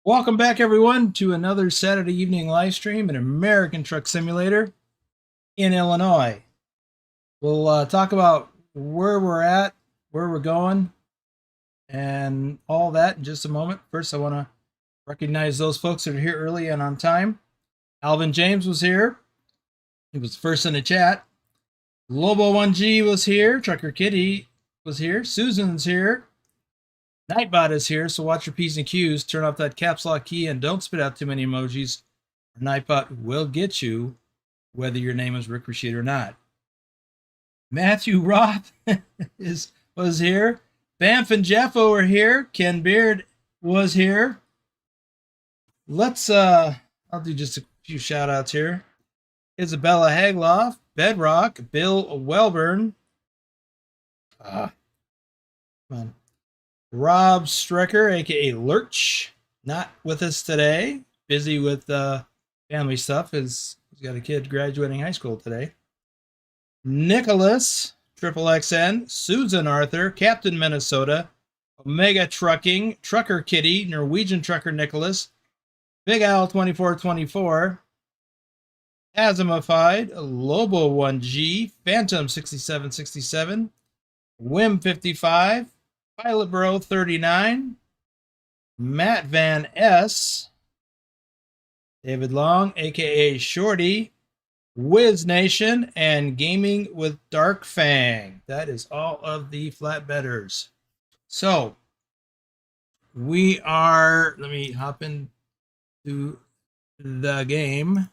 Welcome back, everyone, to another Saturday evening live stream in American Truck Simulator in Illinois. We'll talk about where we're at, where we're going, and all that in just a moment. First, I want to recognize those folks that are here early and on time. Alvin James was here. He was first in the chat. Lobo1G was here. Trucker Kitty was here. Susan's here. Nightbot is here, so watch your P's and Q's. Turn off that caps lock key and don't spit out too many emojis. Nightbot will get you, whether your name is Rick Rashid or not. Matthew Roth was here. Banff and Jeffo are here. Ken Beard was here. Let's I'll do just a few shout outs here. Isabella Hagloff, Bedrock, Bill Welburn. Come on. Rob Strecker, aka Lurch, not with us today. Busy with family stuff. He's got a kid graduating high school today. Nicholas, Triple XN, Susan Arthur, Captain Minnesota, Omega Trucking, Trucker Kitty, Norwegian Trucker Nicholas, Big Al 2424, Asimified, Lobo1G, Phantom 6767, Wim 55, Pilot Bro 39, Matt Van S, David Long, aka Shorty, Wiz Nation, and Gaming with Dark Fang. That is all of the flatbedders. So we are, let me hop into the game.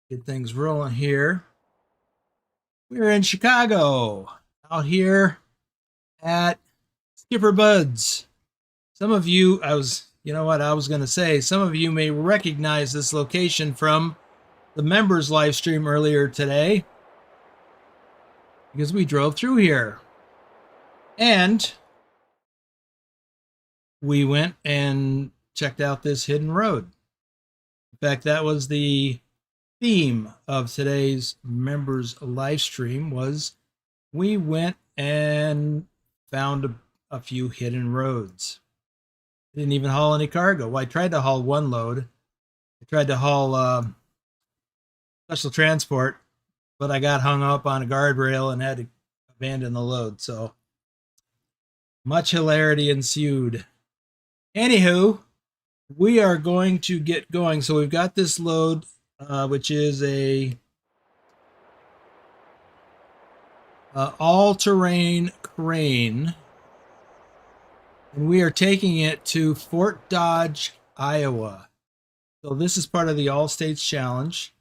Get things rolling here. We're in Chicago, out here at Skipper Bud's. Some of you, you know what I was going to say, some of you may recognize this location from the members live stream earlier today because we drove through here and we went and checked out this hidden road. In fact, that was the theme of today's members live stream. Was we went and found a few hidden roads. Didn't even haul any cargo. Well, I tried to haul one load. I tried to haul special transport, but I got hung up on a guardrail and had to abandon the load. So much hilarity ensued. Anywho, we are going to get going. So we've got this load, which is a all-terrain crane, and we are taking it to Fort Dodge, Iowa. So this is part of the All States Challenge.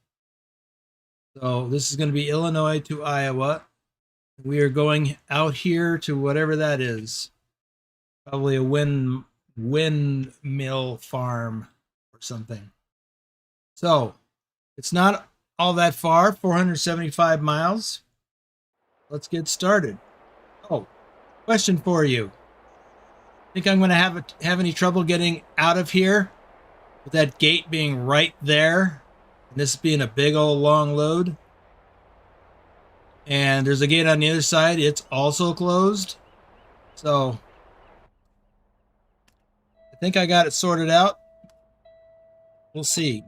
So this is going to be Illinois to Iowa. We are going out here to whatever that is. Probably a windmill farm or something. So it's not all that far, 475 miles. Let's get started. Oh, question for you. Think I'm going to have any trouble getting out of here with that gate being right there and this being a big old long load? And there's a gate on the other side. It's also closed. So I think I got it sorted out. We'll see.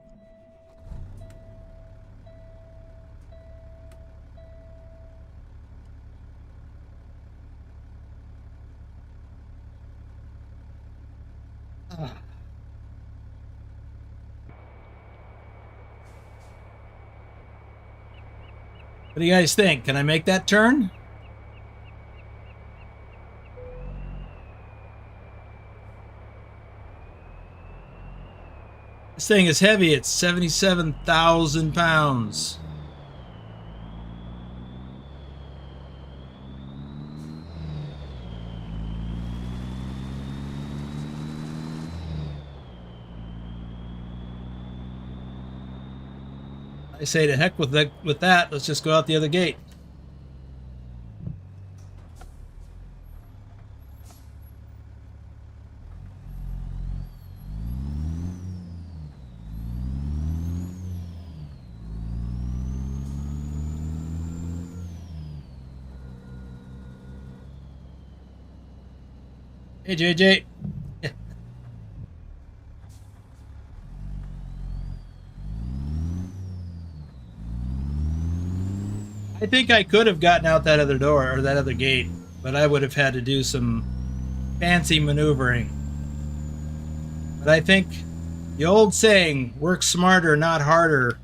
What do you guys think? Can I make that turn? This thing is heavy. It's 77,000 pounds. I say to heck with that. Let's just go out the other gate. Hey, JJ. I think I could have gotten out that other door, or that other gate, but I would have had to do some fancy maneuvering. But I think the old saying, work smarter, not harder,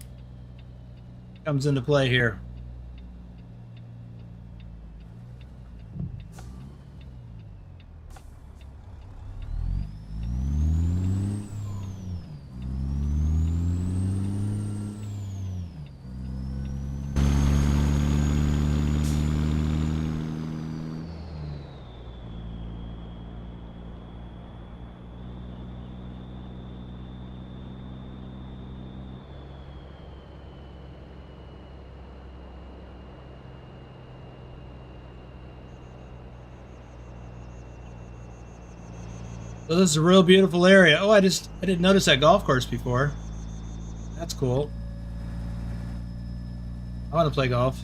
comes into play here. So this is a real beautiful area. Oh, I didn't notice that golf course before. That's cool. I want to play golf.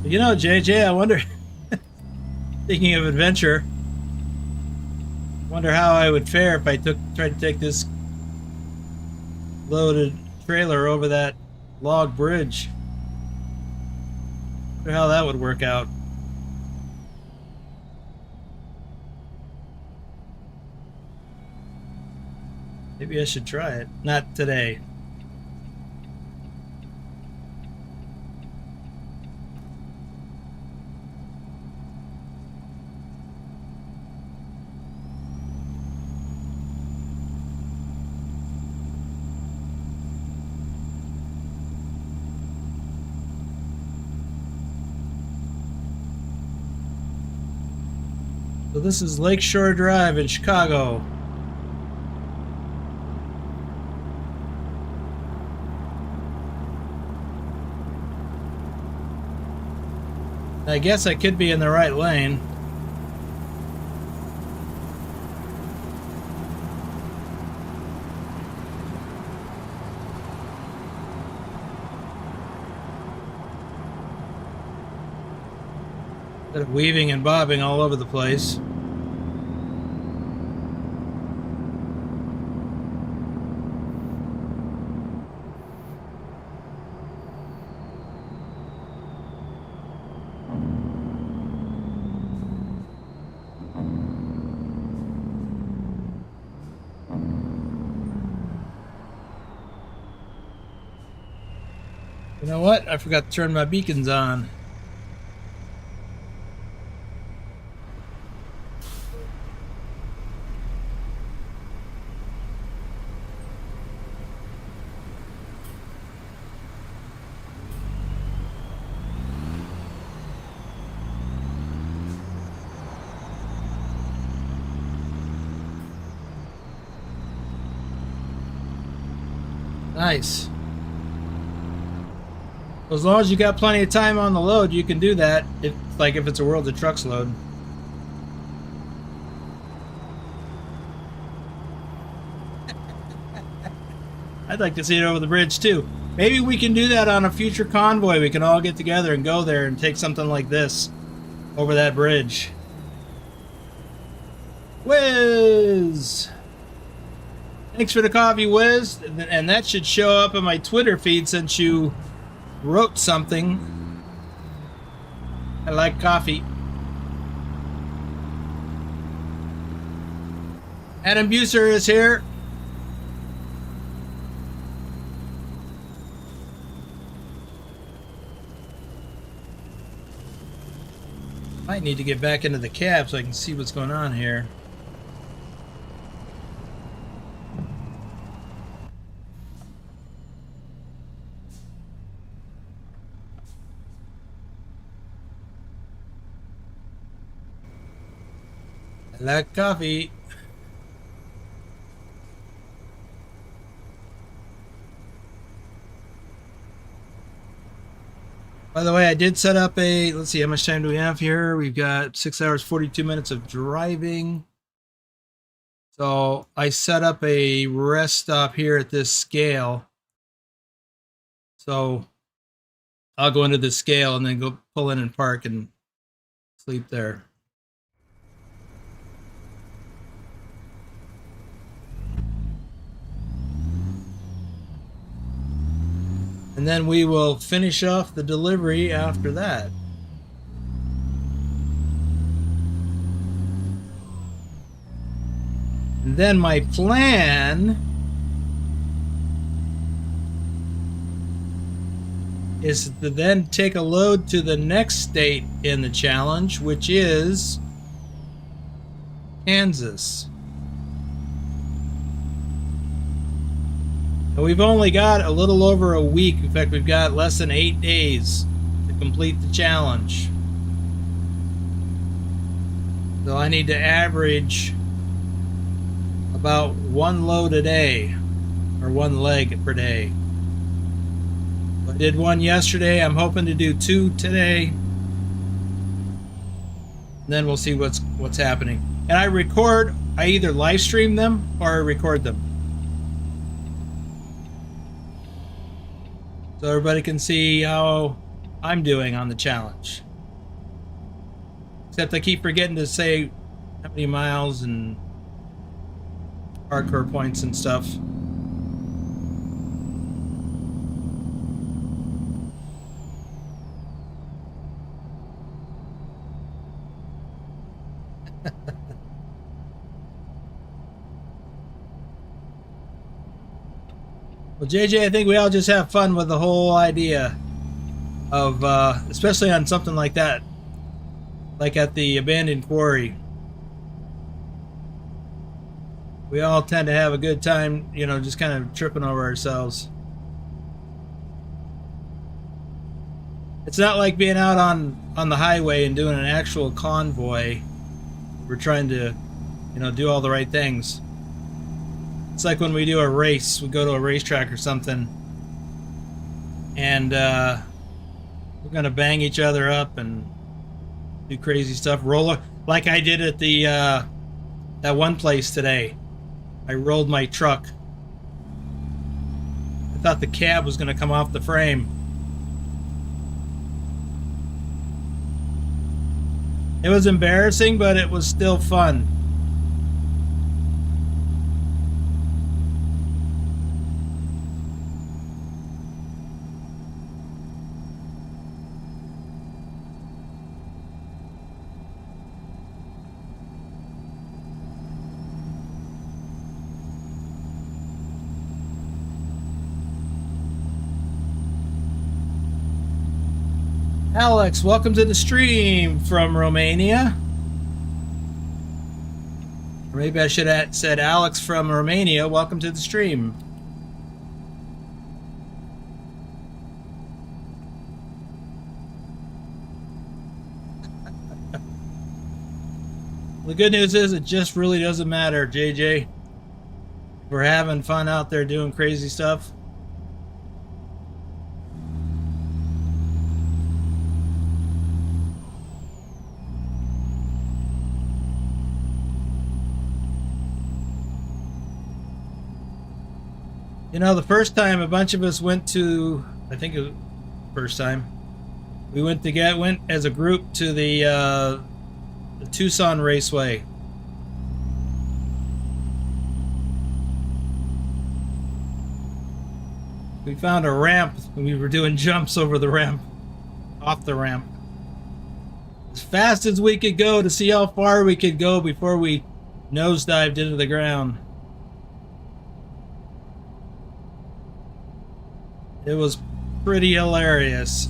You know, JJ, I wonder, thinking of adventure, wonder how I would fare if I tried to take this loaded trailer over that log bridge. Wonder how that would work out. Maybe I should try it. Not today. So this is Lakeshore Drive in Chicago. I guess I could be in the right lane. Instead of weaving and bobbing all over the place. You know what? I forgot to turn my beacons on. Nice. As long as you got plenty of time on the load, you can do that. If it's a World of Trucks load. I'd like to see it over the bridge too. Maybe we can do that on a future convoy. We can all get together and go there and take something like this over that bridge. Wiz! Thanks for the coffee, Wiz. And that should show up in my Twitter feed since you wrote something. I like coffee. Adam Buser is here. Might need to get back into the cab so I can see what's going on here. I like coffee. By the way, I did set up a, let's see, how much time do we have here? We've got 6 hours, 42 minutes of driving. So I set up a rest stop here at this scale. So I'll go into the scale and then go pull in and park and sleep there. And then we will finish off the delivery after that. And then my plan is to then take a load to the next state in the challenge, which is Kansas. And we've only got a little over a week. In fact, we've got less than 8 days to complete the challenge. So I need to average about 1 load a day, or 1 leg per day. I did 1 yesterday. I'm hoping to do 2 today. Then we'll see what's happening. And I either live stream them or I record them, so everybody can see how I'm doing on the challenge. Except I keep forgetting to say how many miles and hardcore points and stuff. Well, JJ, I think we all just have fun with the whole idea of, especially on something like that, like at the abandoned quarry. We all tend to have a good time, you know, just kind of tripping over ourselves. It's not like being out on the highway and doing an actual convoy. We're trying to, you know, do all the right things. It's like when we do a race, we go to a racetrack or something, and we're gonna bang each other up and do crazy stuff. Roller, like I did at the that one place today. I rolled my truck. I thought the cab was gonna come off the frame. It was embarrassing, but it was still fun. Alex, welcome to the stream from Romania. Or maybe I should have said Alex from Romania, welcome to the stream. The good news is it just really doesn't matter, JJ. We're having fun out there doing crazy stuff. You know, the first time a bunch of us went to, I think it was the first time, we went as a group to the Tucson Raceway. We found a ramp and we were doing jumps over the ramp, off the ramp, as fast as we could go to see how far we could go before we nosedived into the ground. It was pretty hilarious.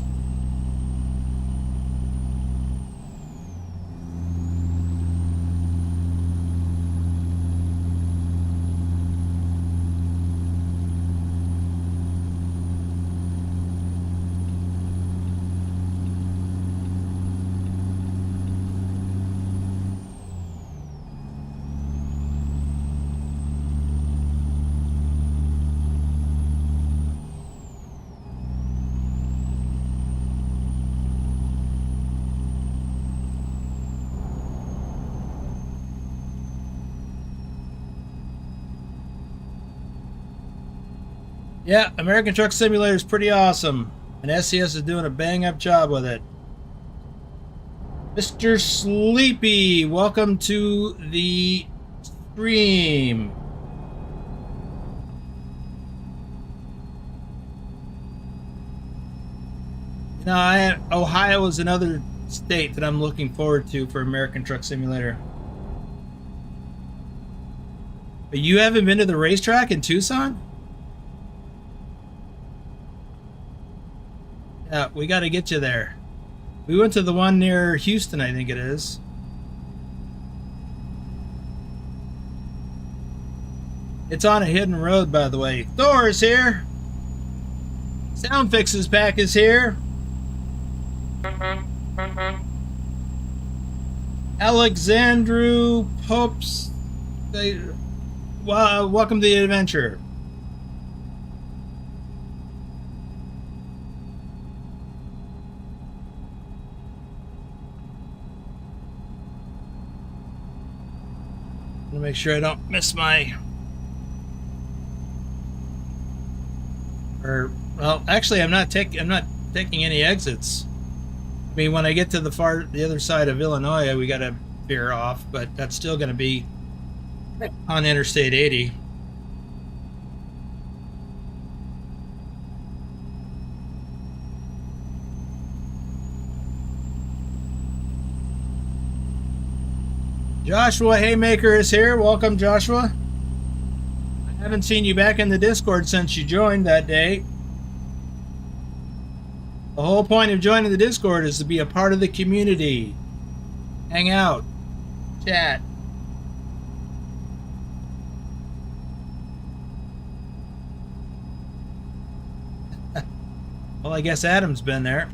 Yeah, American Truck Simulator is pretty awesome, and SCS is doing a bang-up job with it. Mr. Sleepy, welcome to the stream. You know, Ohio is another state that I'm looking forward to for American Truck Simulator. But you haven't been to the racetrack in Tucson? Yeah, we got to get you there. We went to the one near Houston, I think it is. It's on a hidden road, by the way. Thor is here. Sound Fixes Pack is here. Alexandru Popes. Welcome to the adventure. I'm gonna make sure I don't miss my. Well, actually, I'm not taking any exits. I mean, when I get to the other side of Illinois, we got to veer off, but that's still going to be on Interstate 80. Joshua Haymaker is here. Welcome, Joshua. I haven't seen you back in the Discord since you joined that day. The whole point of joining the Discord is to be a part of the community. Hang out. Chat. Well, I guess Adam's been there.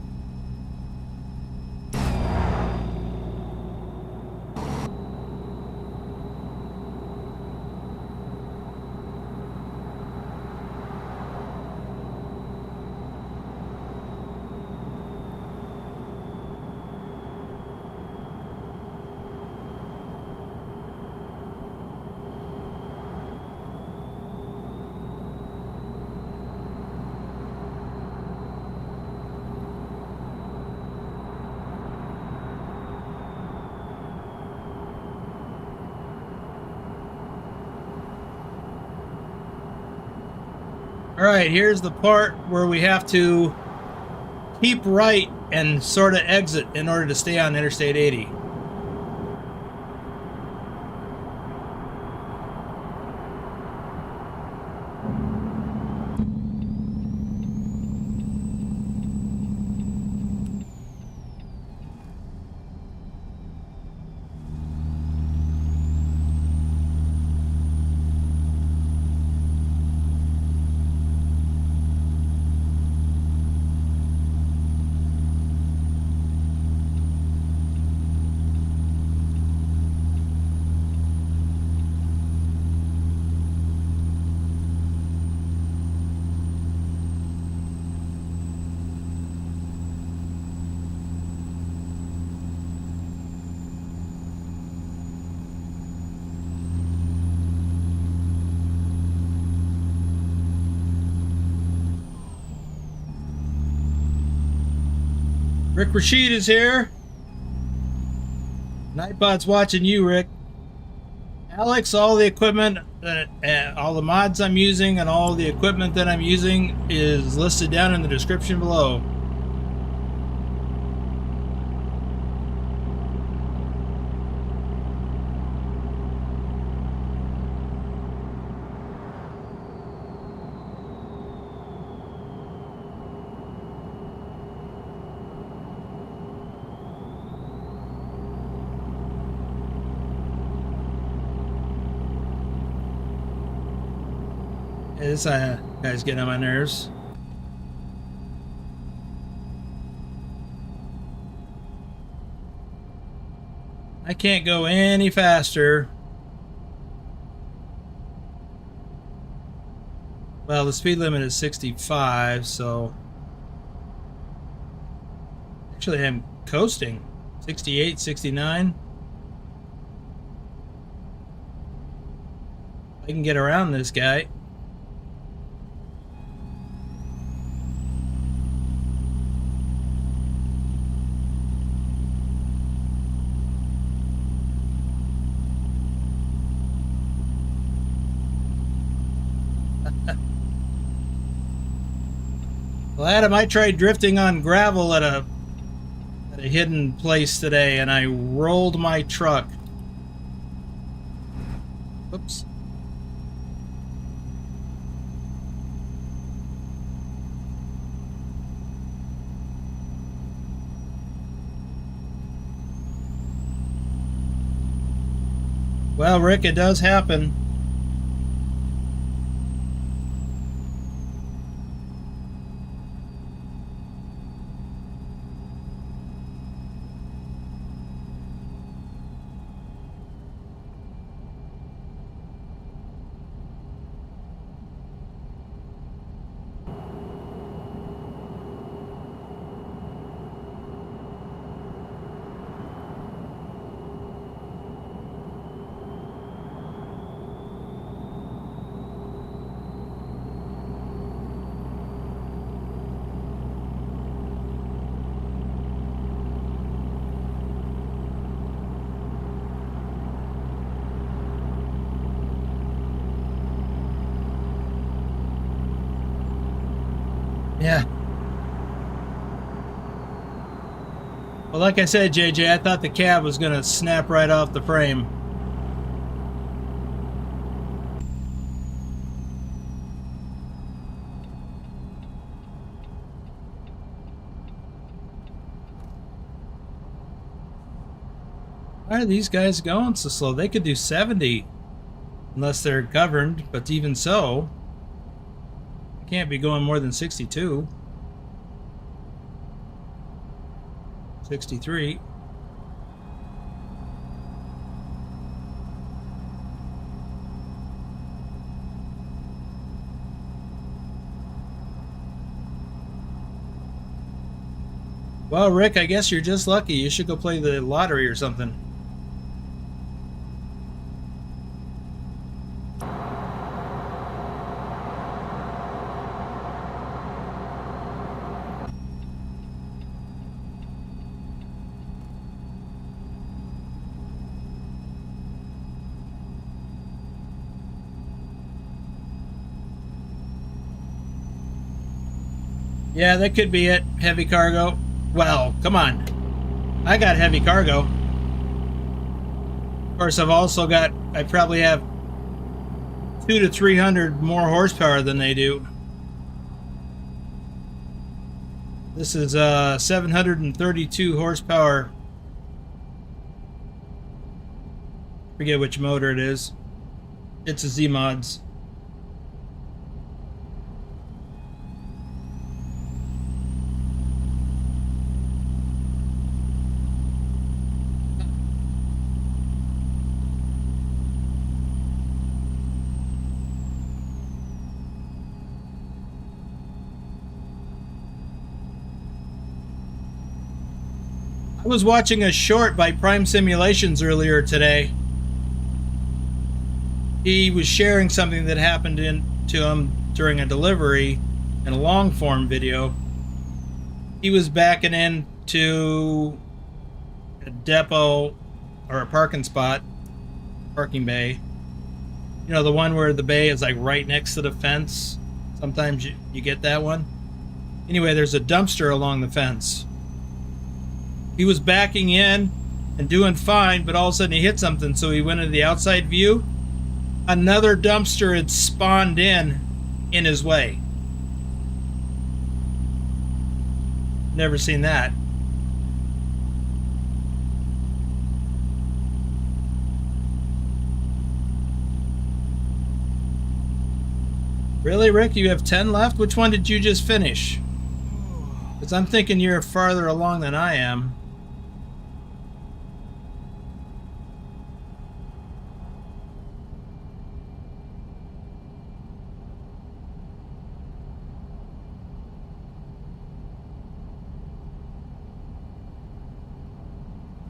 All right, here's the part where we have to keep right and sort of exit in order to stay on Interstate 80. Rick Rashid is here. Nightbot's watching you, Rick. Alex, all the equipment, all the mods I'm using and all the equipment that I'm using is listed down in the description below. This guy's getting on my nerves. I can't go any faster. Well, the speed limit is 65, so actually I'm coasting. 68, 69. I can get around this guy. Well, Adam, I tried drifting on gravel at a hidden place today, and I rolled my truck. Oops. Well, Rick, it does happen. Yeah. Well, like I said, JJ, I thought the cab was going to snap right off the frame. Why are these guys going so slow? They could do 70 unless they're governed, but even so, they can't be going more than 62. 63. Well, Rick, I guess you're just lucky. You should go play the lottery or something. Yeah, that could be it. Heavy cargo. Well, come on. I got heavy cargo. Of course, I probably have 200 to 300 more horsepower than they do. This is 732 horsepower. Forget which motor it is. It's a Zeemods. I was watching a short by Prime Simulations earlier today. He was sharing something that happened to him during a delivery in a long form video. He was backing into a depot or a parking spot, parking bay. You know, the one where the bay is like right next to the fence. Sometimes you get that one. Anyway, there's a dumpster along the fence. He was backing in and doing fine, but all of a sudden he hit something, so he went into the outside view. Another dumpster had spawned in his way. Never seen that. Really, Rick? You have 10 left? Which one did you just finish? Because I'm thinking you're farther along than I am.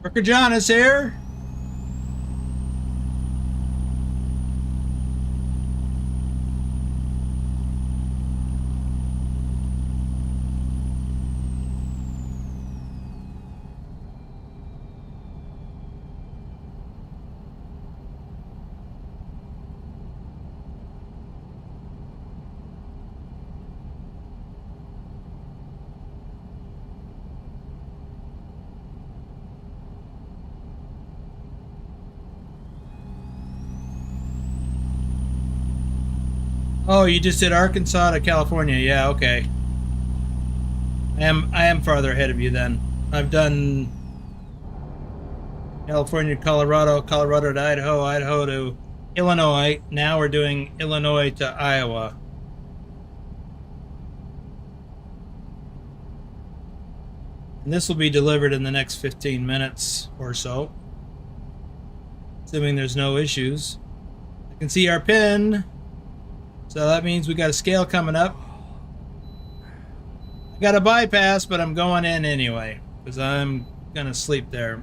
Worker John is here. Oh, you just did Arkansas to California. Yeah, okay. I am farther ahead of you then. I've done California, Colorado, Colorado to Idaho, Idaho to Illinois. Now we're doing Illinois to Iowa. And this will be delivered in the next 15 minutes or so, assuming there's no issues. I can see our pin, so that means we got a scale coming up. I got a bypass, but I'm going in anyway, because I'm going to sleep there.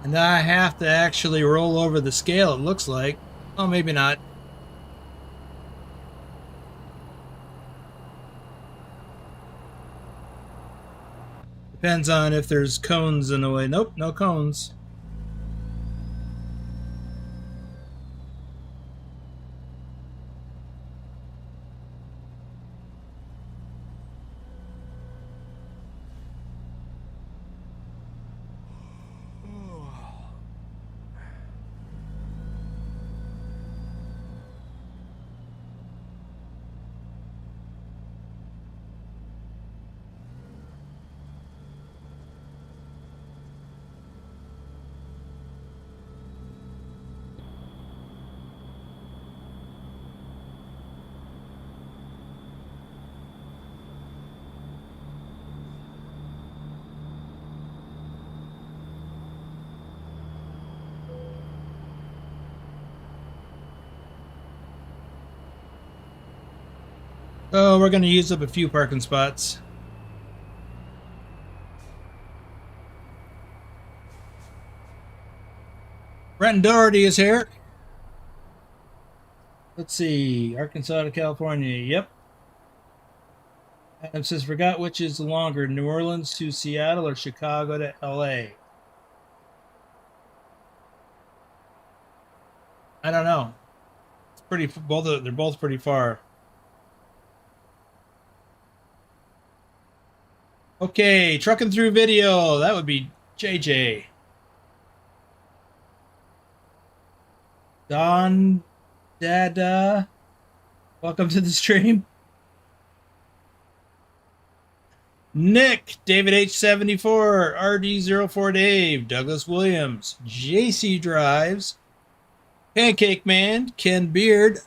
And I have to actually roll over the scale, it looks like. Oh, maybe not. Depends on if there's cones in the way. Nope, no cones. Oh, we're going to use up a few parking spots. Brent Doherty is here. Let's see. Arkansas to California. Yep. Adam says, forgot which is longer, New Orleans to Seattle or Chicago to LA. I don't know. It's pretty, they're both pretty far. Okay, trucking through video. That would be JJ. Don Dada. Welcome to the stream. Nick, David H74, RD04 Dave, Douglas Williams, JC Drives, Pancake Man, Ken Beard,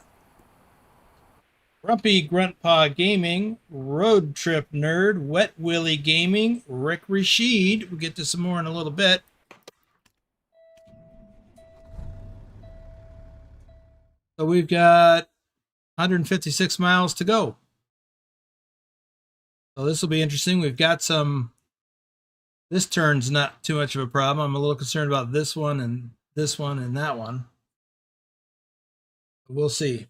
Grumpy Gruntpaw Gaming, Road Trip Nerd, Wet Willie Gaming, Rick Rashid. We'll get to some more in a little bit. So we've got 156 miles to go. So this will be interesting. We've got some, this turn's not too much of a problem. I'm a little concerned about this one and that one. We'll see.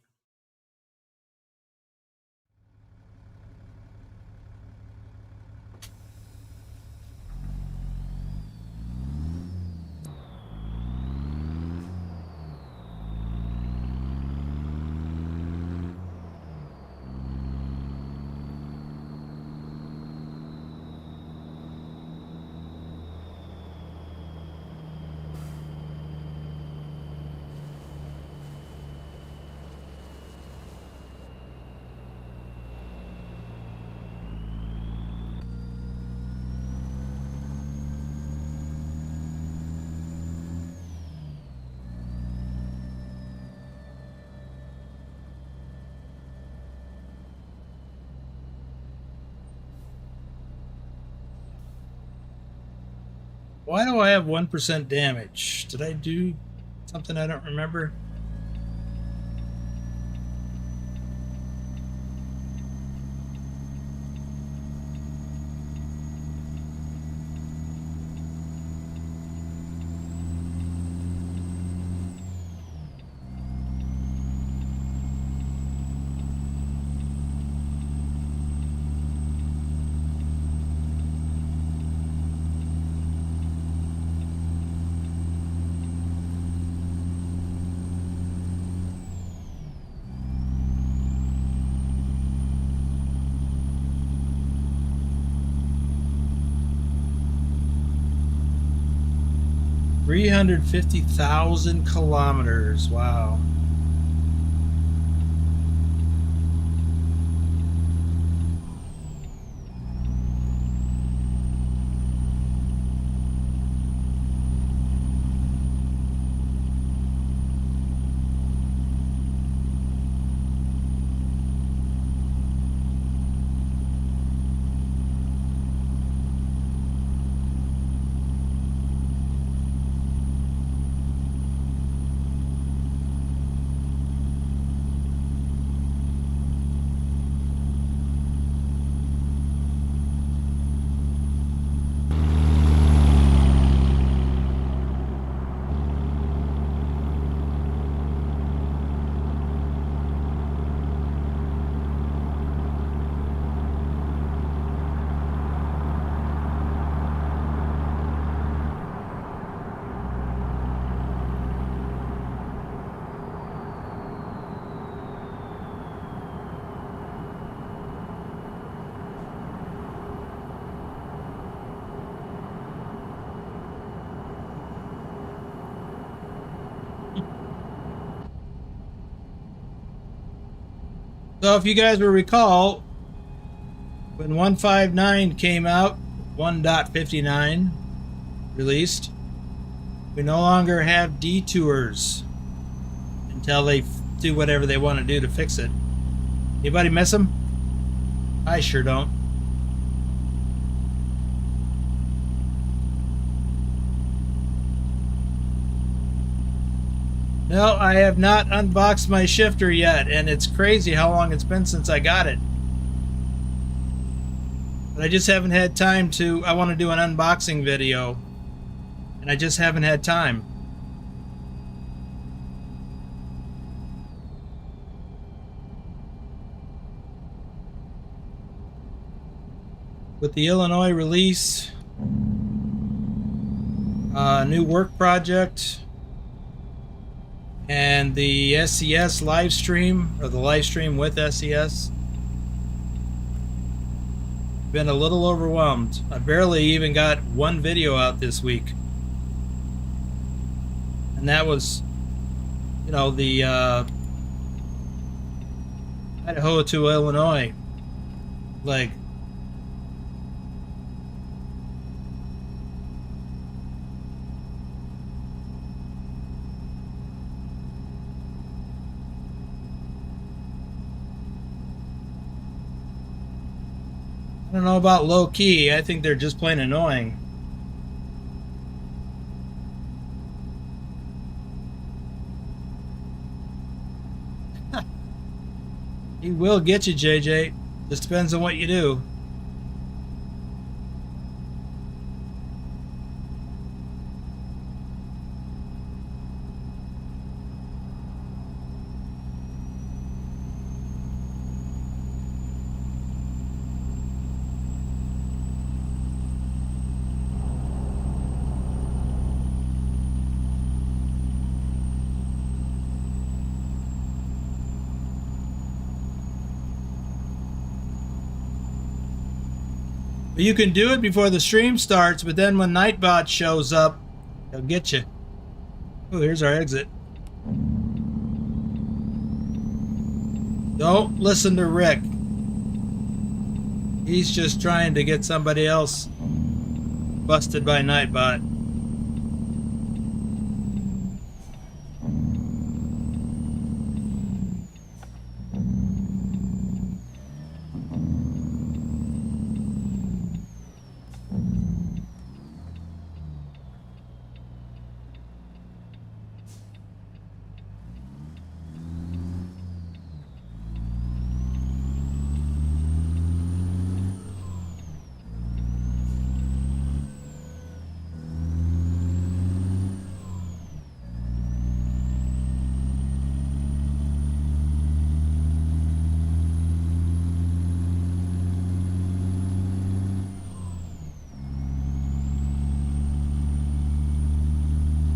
Why do I have 1% damage? Did I do something I don't remember? 350,000 kilometers. Wow. So if you guys will recall, when 159 came out, 1.59 released, we no longer have detours until they do whatever they want to do to fix it. Anybody miss them? I sure don't. No, I have not unboxed my shifter yet, and it's crazy how long it's been since I got it. But I just haven't had time to. I want to do an unboxing video, and I just haven't had time. With the Illinois release, new work project, and the SES live stream, or the live stream with SES, been a little overwhelmed. I barely even got one video out this week, and that was, you know, the Idaho to Illinois leg. I don't know about low key. I think they're just plain annoying. He will get you, JJ. Just depends on what you do. You can do it before the stream starts, but then when Nightbot shows up, he'll get you. Oh, here's our exit. Don't listen to Rick. He's just trying to get somebody else busted by Nightbot.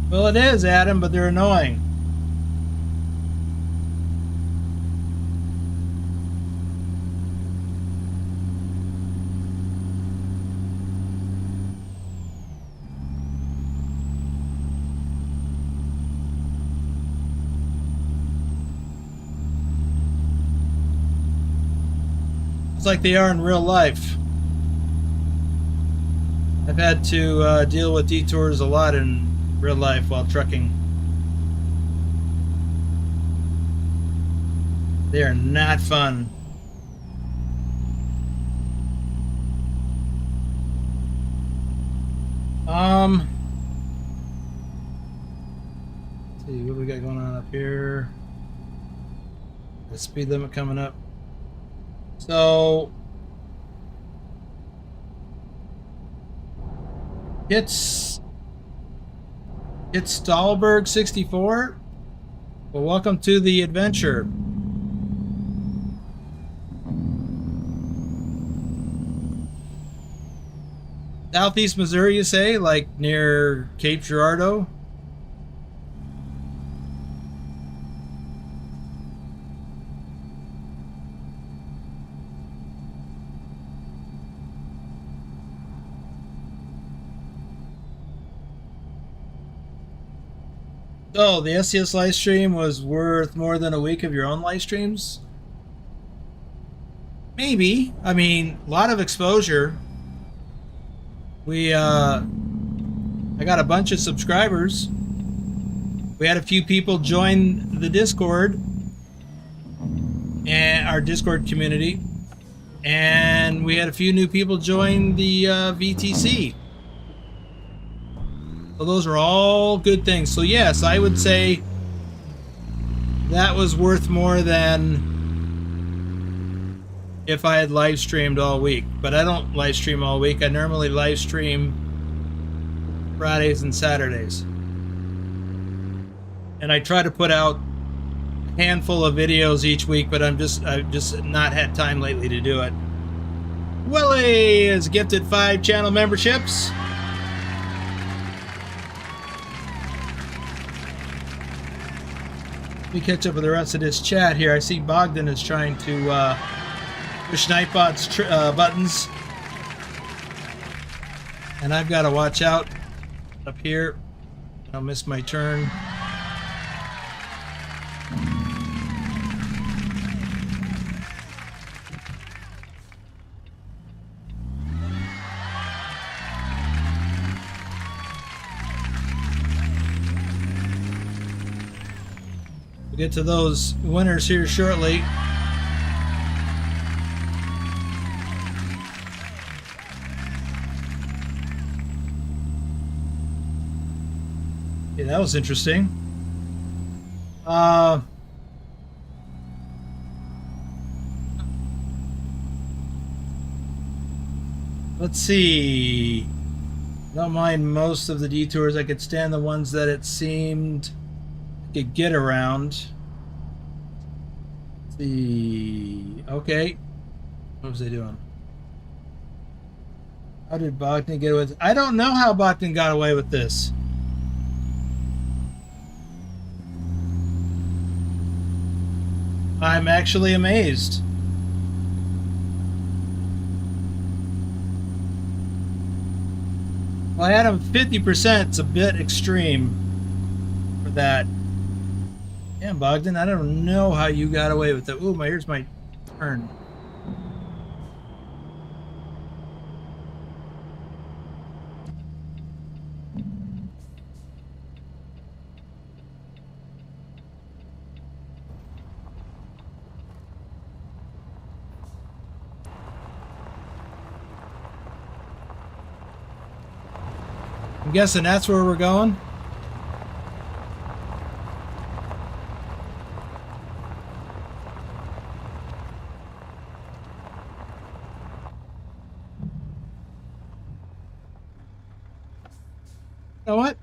Well, it is, Adam, but they're annoying. It's like they are in real life. I've had to deal with detours a lot in real life while trucking. They are not fun. Let's see what we got going on up here. The speed limit coming up. So it's Stahlberg 64. Well, welcome to the adventure. Southeast Missouri, you say, like near Cape Girardeau? So the SCS live stream was worth more than a week of your own live streams? Maybe. I mean, a lot of exposure. I got a bunch of subscribers. We had a few people join the Discord and our Discord community, and we had a few new people join the VTC. So those are all good things. So yes, I would say that was worth more than if I had live streamed all week. But I don't live stream all week. I normally live stream Fridays and Saturdays. And I try to put out a handful of videos each week, but I've just not had time lately to do it. Willie has gifted 5 channel memberships. Let me catch up with the rest of this chat here. I see Bogdan is trying to push Nightbot's buttons. And I've got to watch out up here. I'll miss my turn. We'll get to those winners here shortly. Yeah, that was interesting. Let's see. Don't mind most of the detours. I could stand the ones that it seemed could get around. Let's see. Okay. What was they doing? How did Bogdan get away with it? I don't know how Bogdan got away with this. I'm actually amazed. Well, I had him 50%. It's a bit extreme for that. Damn, Bogdan, I don't know how you got away with it. Ooh, here's my turn. I'm guessing that's where we're going. You know what?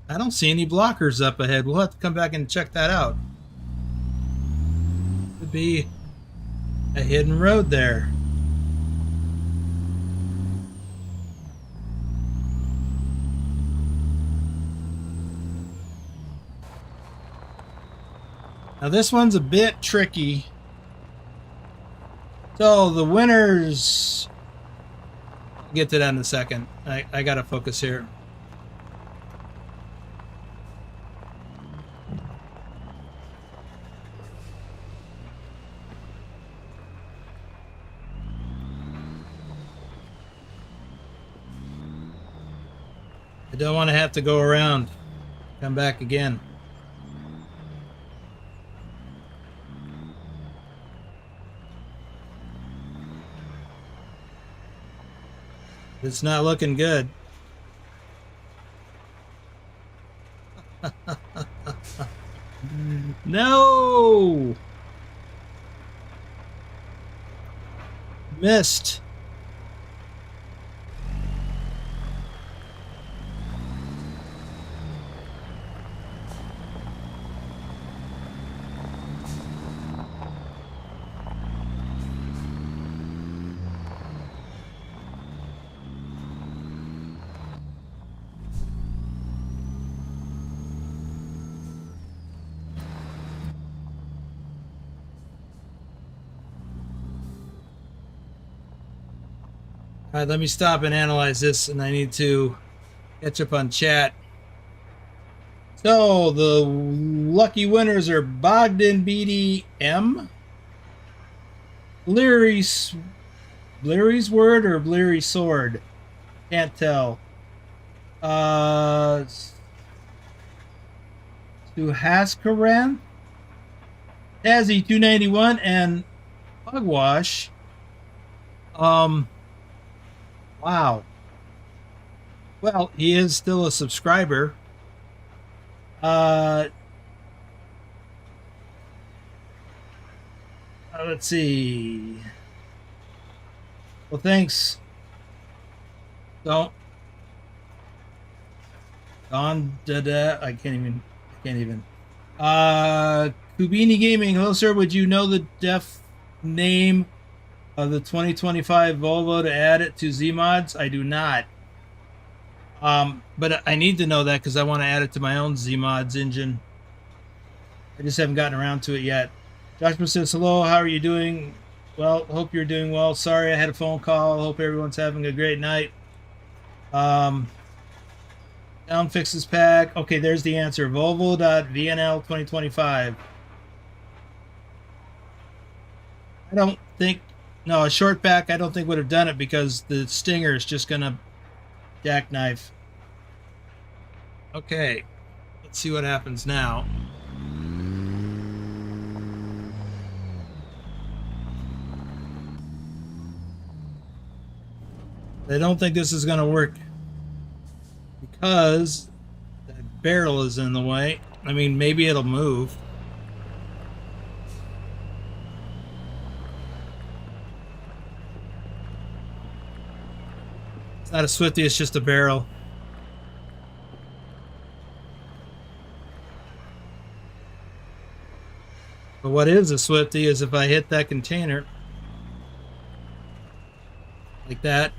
I don't see any blockers up ahead. We'll have to come back and check that out. Could be a hidden road there. Now this one's a bit tricky. So the winners, I'll get to that in a second. I gotta focus here. don't want to have to go around, come back again. It's not looking good. No! Missed. All right, let me stop and analyze this, and I need to catch up on chat. So the lucky winners are Bogdan BDM, Bleary's word or Bleary sword, can't tell. Suhaskaran, Tazzy 291, and Pugwash. Wow. Well, he is still a subscriber. Let's see. Well, thanks. Don't. Don Dada. I can't even. Kubini Gaming. Hello, sir. Would you know the def name of the 2025 Volvo to add it to Zeemods? I do not. But I need to know that because I want to add it to my own Zeemods engine. I just haven't gotten around to it yet. Joshua says, hello, how are you doing? Well, hope you're doing well. Sorry, I had a phone call. Hope everyone's having a great night. Down fixes pack. Okay, there's the answer. Volvo.VNL 2025. I don't think, no, a short back I don't think would have done it because the stinger is just going to jackknife. Okay, let's see what happens now. I don't think this is going to work because that barrel is in the way. I mean, maybe it'll move. It's not a Swifty, it's just a barrel. But what is a Swifty is if I hit that container like that.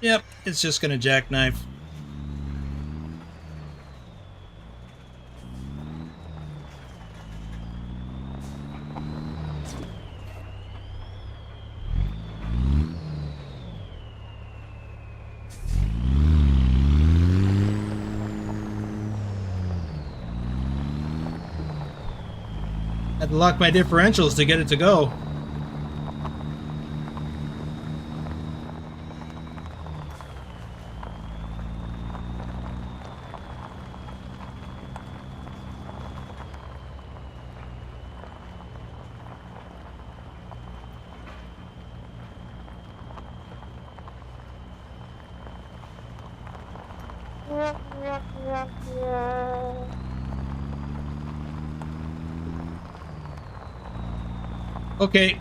Yep, it's just going to jackknife. Had to lock my differentials to get it to go. Okay.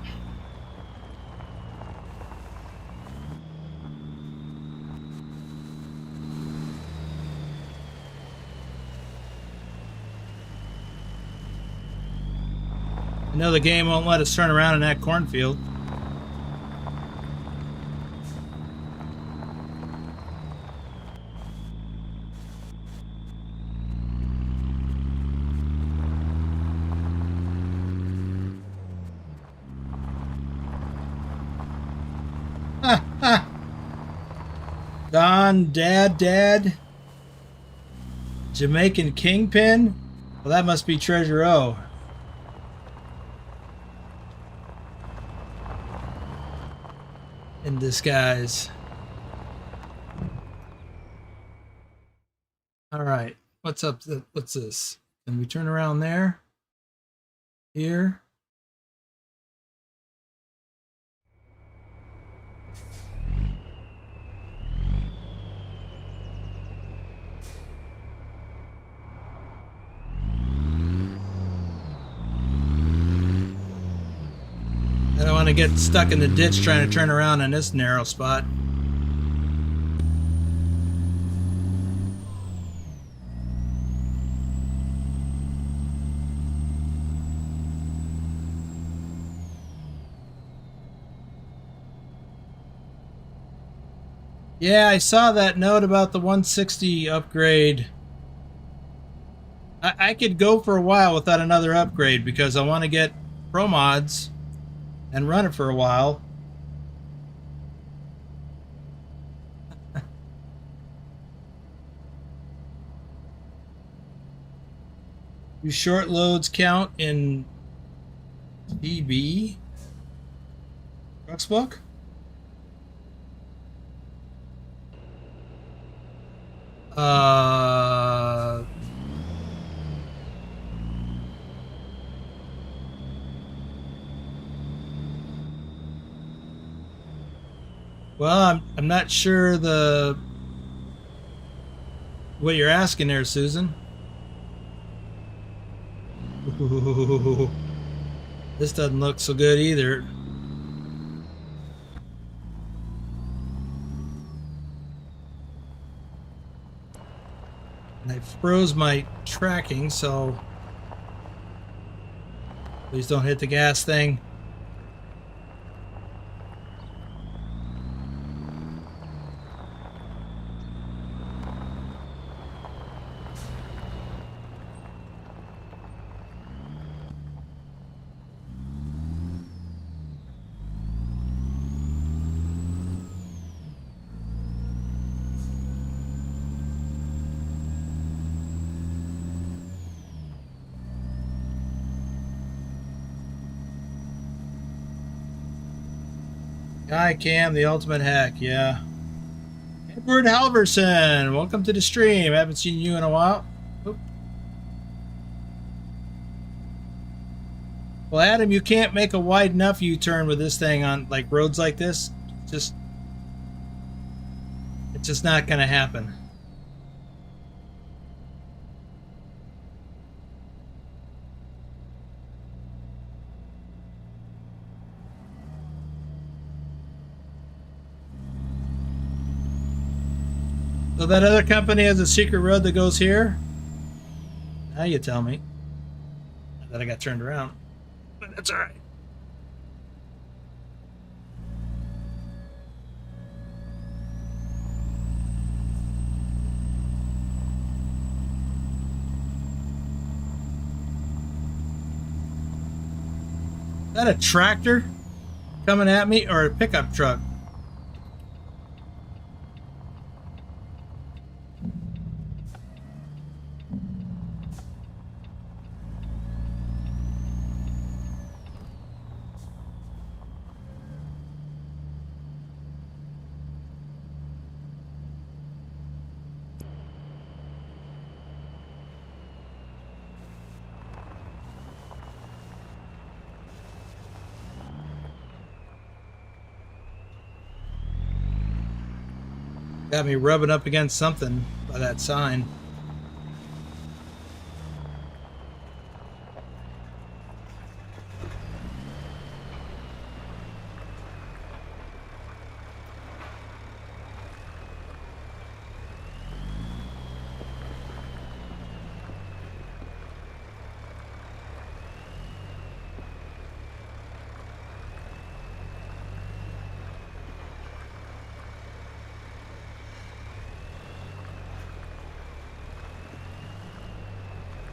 I know the game won't let us turn around in that cornfield. Don Dad Jamaican Kingpin. Well, that must be Treasure O. In disguise. All right, what's up? What's this? Can we turn around there? Here. I don't want to get stuck in the ditch trying to turn around in this narrow spot. Yeah, I saw that note about the 160 upgrade. I could go for a while without another upgrade because I want to get Pro Mods and run it for a while. Do short loads count in TB? TrucksBook? Well, I'm not sure what you're asking there, Susan. Ooh, this doesn't look so good either. And I froze my tracking, so please don't hit the gas thing. Hi, Cam, the ultimate hack, yeah. Edward Halverson, welcome to the stream. Haven't seen you in a while. Oop. Well, Adam, you can't make a wide enough U-turn with this thing on like roads like this. It's just not going to happen. So that other company has a secret road that goes here? Now you tell me. Not that I got turned around. But that's alright. Is that a tractor coming at me or a pickup truck? Got me rubbing up against something by that sign.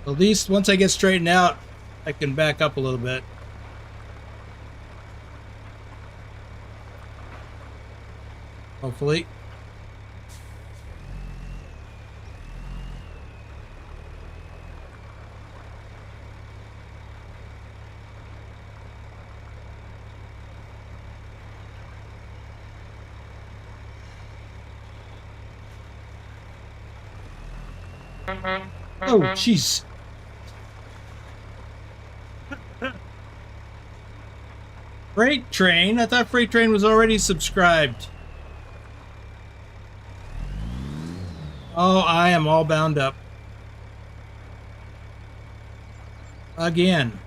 At least once I get straightened out, I can back up a little bit. Hopefully. Oh, jeez. Freight Train? I thought Freight Train was already subscribed. Oh, I am all bound up. Again.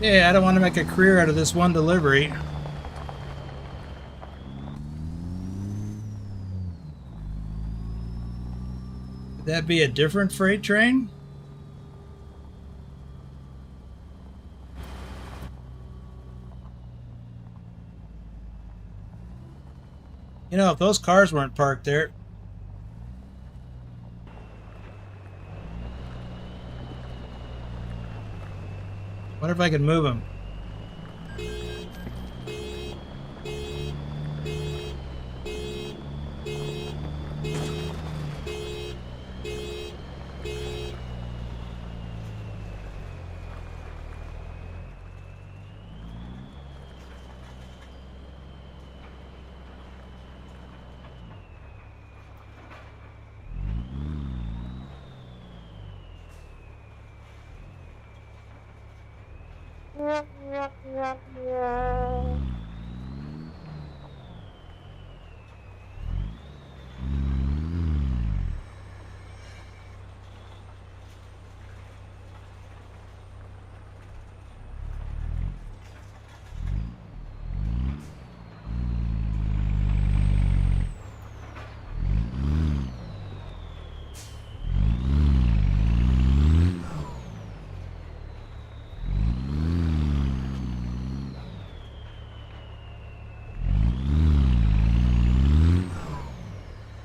Yeah, I don't want to make a career out of this one delivery. Could that be a different freight train? You know, if those cars weren't parked there. Wonder if I could move them.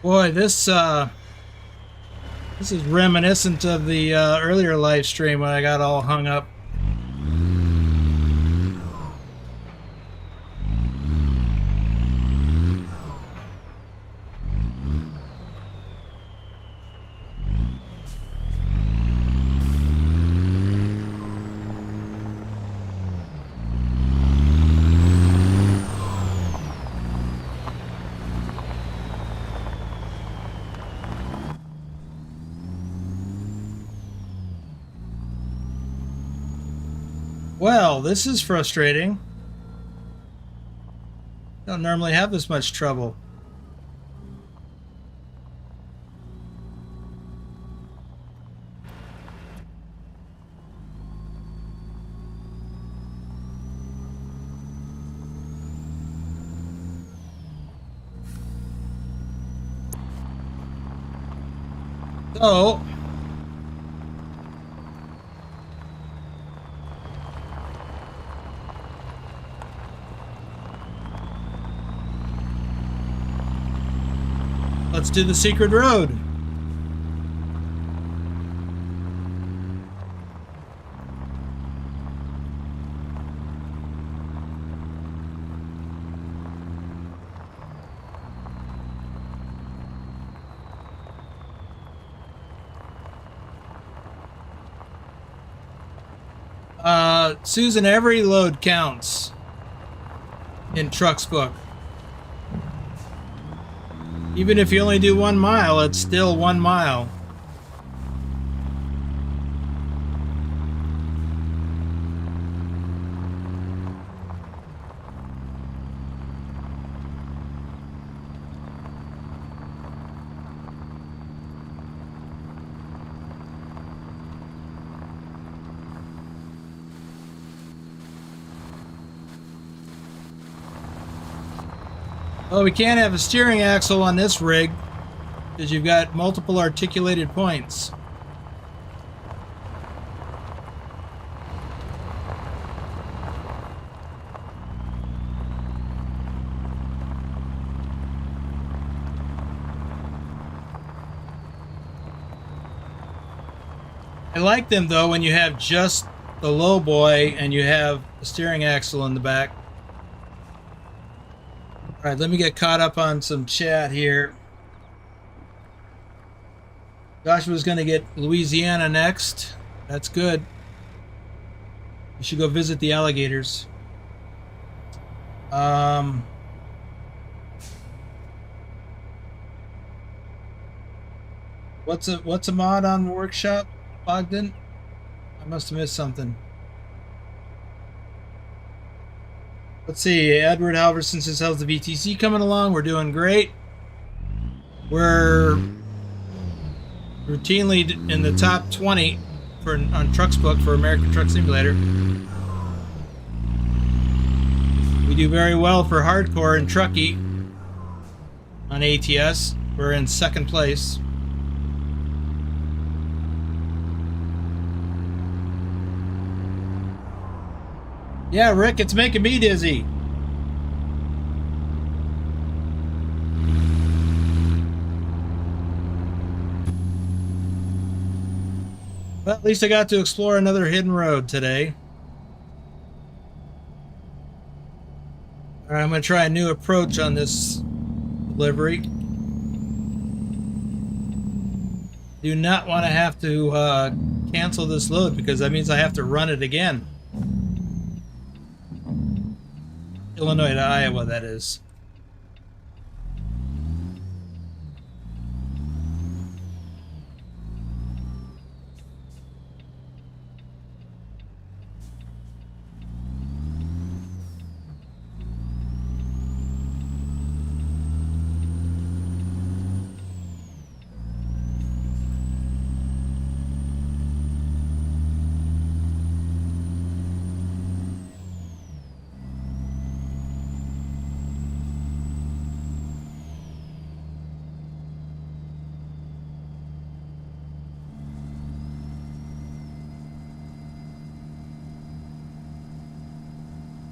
Boy, this is reminiscent of the earlier live stream when I got all hung up. Well, this is frustrating. Don't normally have this much trouble. So, let's do the secret road. Susan, every load counts in TrucksBook. Even if you only do 1 mile, it's still 1 mile. Oh, we can't have a steering axle on this rig because you've got multiple articulated points. I like them though when you have just the low boy and you have the steering axle in the back. All right, let me get caught up on some chat here. Joshua's going to get Louisiana next. That's good. You should go visit the alligators. What's a mod on workshop, Bogdan? I must have missed something. Let's see. Edward Halverson says, how's the VTC coming along? We're doing great. We're routinely in the top 20 on TrucksBook for American Truck Simulator. We do very well for hardcore and Trucky on ATS. We're in second place. Yeah, Rick, it's making me dizzy. Well, at least I got to explore another hidden road today. All right, I'm going to try a new approach on this delivery. Do not want to have to cancel this load because that means I have to run it again. Illinois to Iowa, that is.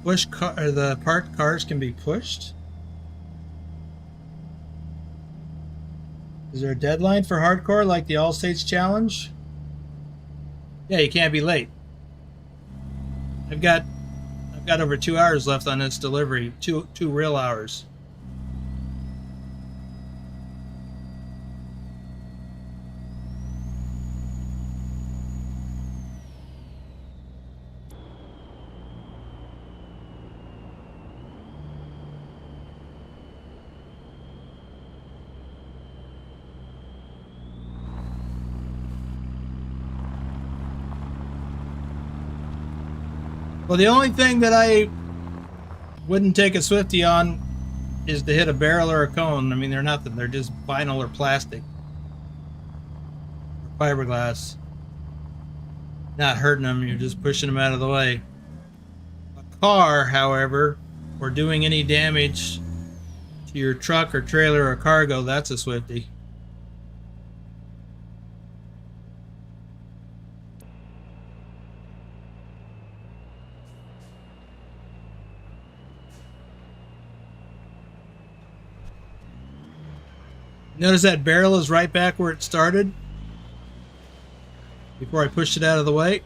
Push car, or the parked cars can be pushed? Is there a deadline for hardcore like the All States Challenge? Yeah, you can't be late. I've got over 2 hours left on this delivery. Two real hours. Well, the only thing that I wouldn't take a Swifty on is to hit a barrel or a cone. I mean, they're nothing. They're just vinyl or plastic. Or fiberglass. Not hurting them. You're just pushing them out of the way. A car, however, or doing any damage to your truck or trailer or cargo, that's a Swifty. Notice that barrel is right back where it started before I pushed it out of the way.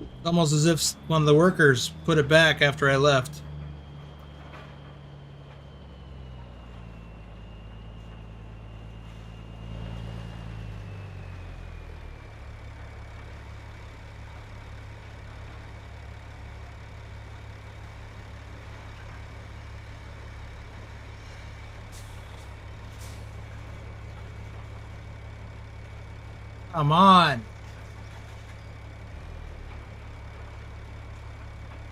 It's almost as if one of the workers put it back after I left. Come on.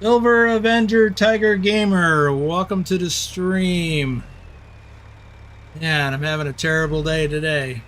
Silver Avenger Tiger Gamer, welcome to the stream. Man, I'm having a terrible day today.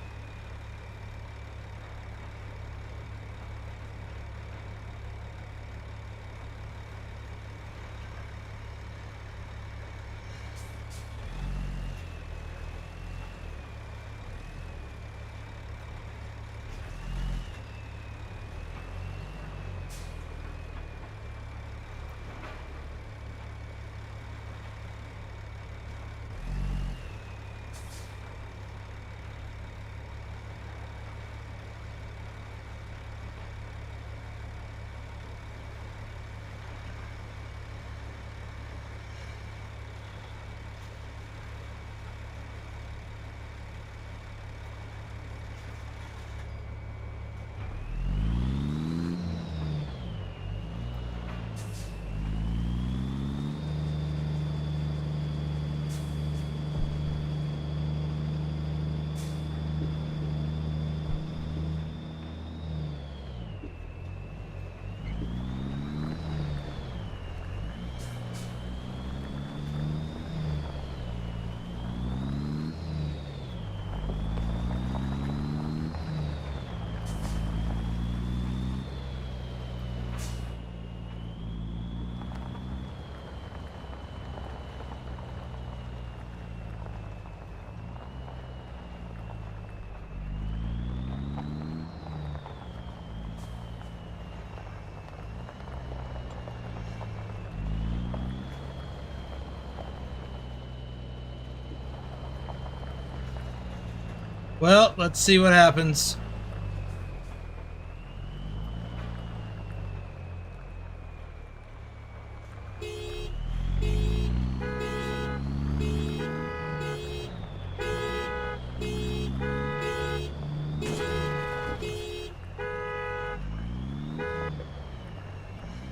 Well, let's see what happens.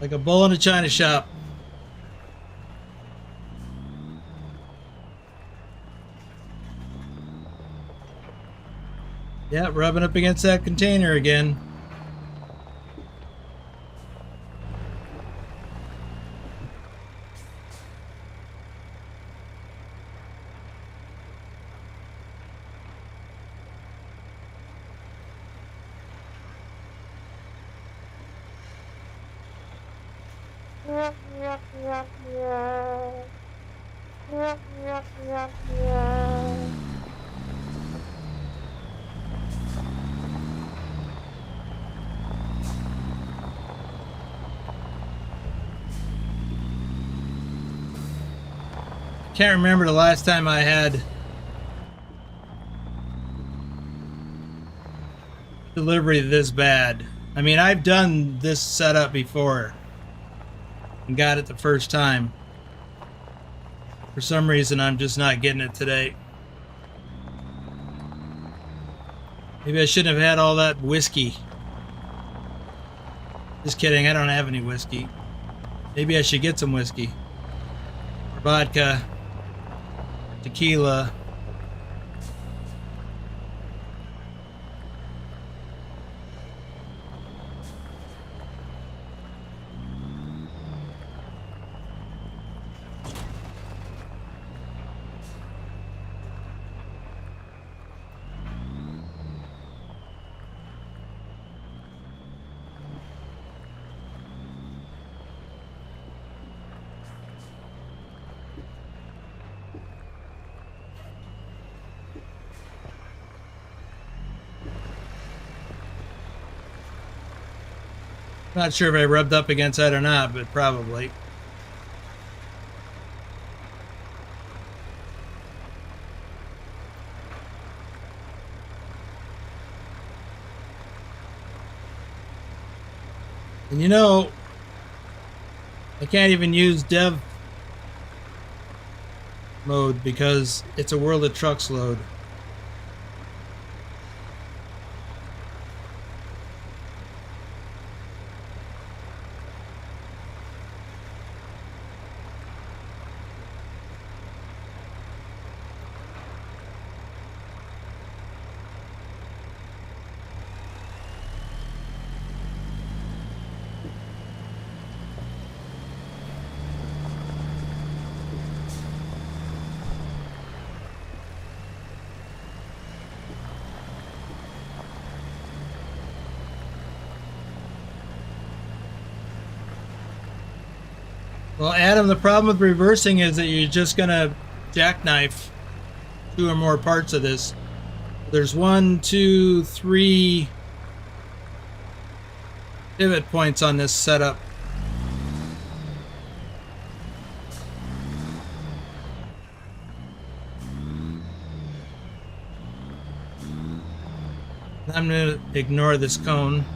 Like a bull in a china shop. Yeah, rubbing up against that container again. Can't remember the last time I had delivery this bad. I mean, I've done this setup before and got it the first time. For some reason, I'm just not getting it today. Maybe I shouldn't have had all that whiskey. Just kidding, I don't have any whiskey. Maybe I should get some whiskey. Or vodka. Tequila. Not sure if I rubbed up against that or not, but probably. And you know, I can't even use dev mode because it's a World of Trucks load. Well, Adam, the problem with reversing is that you're just gonna jackknife 2 or more parts of this. There's 1, 2, 3 pivot points on this setup. I'm gonna ignore this cone.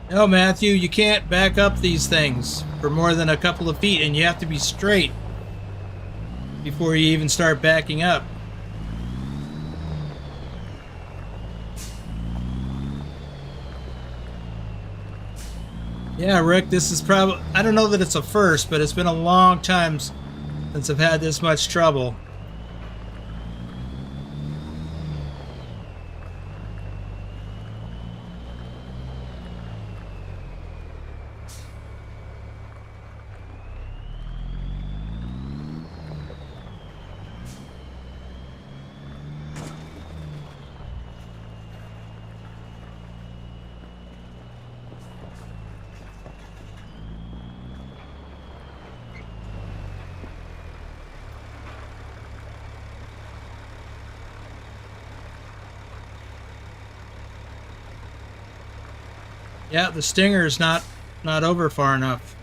No, Matthew, you can't back up these things for more than a couple of feet, and you have to be straight before you even start backing up. Yeah, Rick, this is probably, I don't know that it's a first, but it's been a long time since I've had this much trouble. Yeah, the stinger is not over far enough.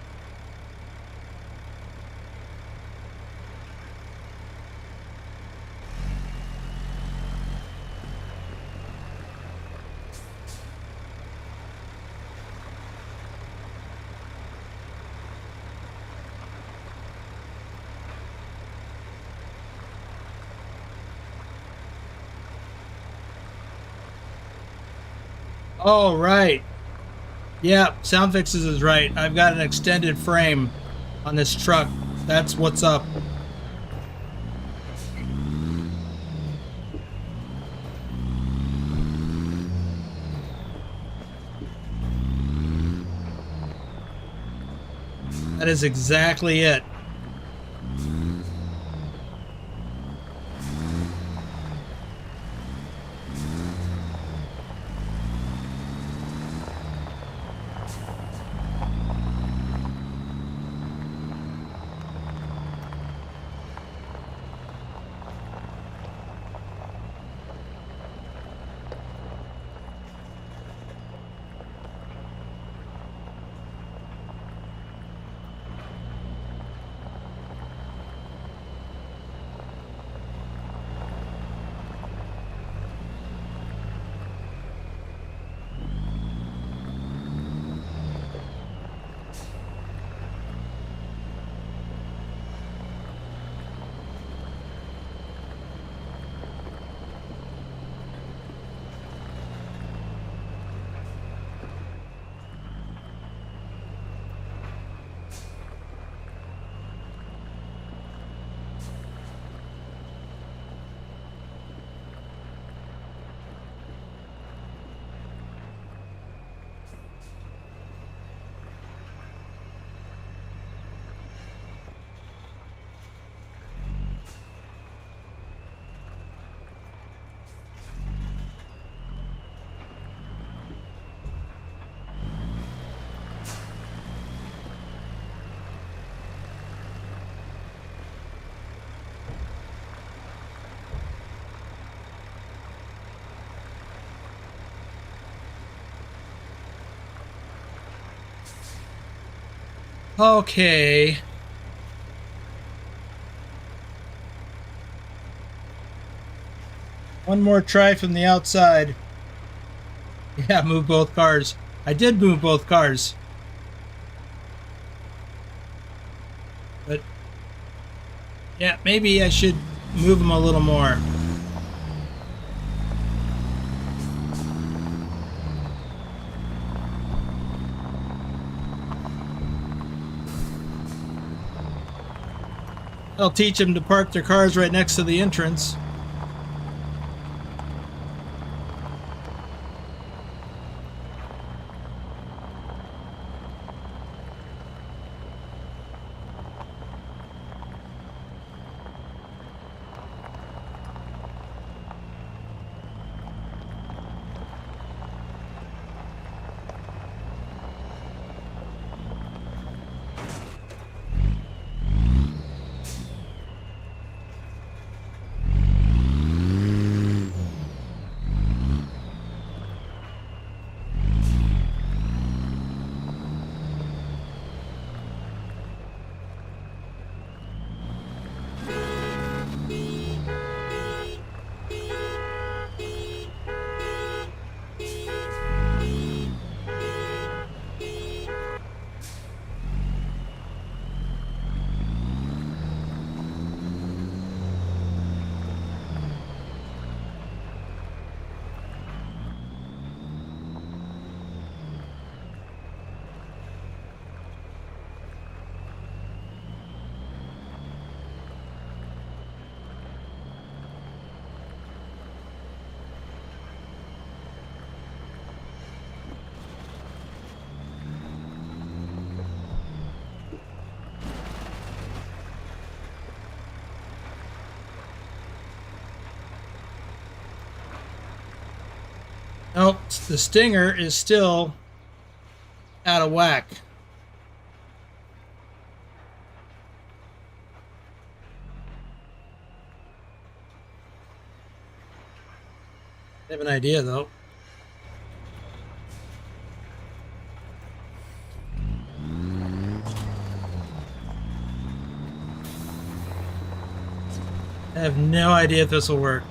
Oh, right. Yeah, Soundfixes is right. I've got an extended frame on this truck. That's what's up. That is exactly it. Okay. One more try from the outside. Yeah, move both cars. I did move both cars. But yeah, maybe I should move them a little more. I'll teach them to park their cars right next to the entrance. Nope, the stinger is still out of whack. I have an idea though. I have no idea if this will work.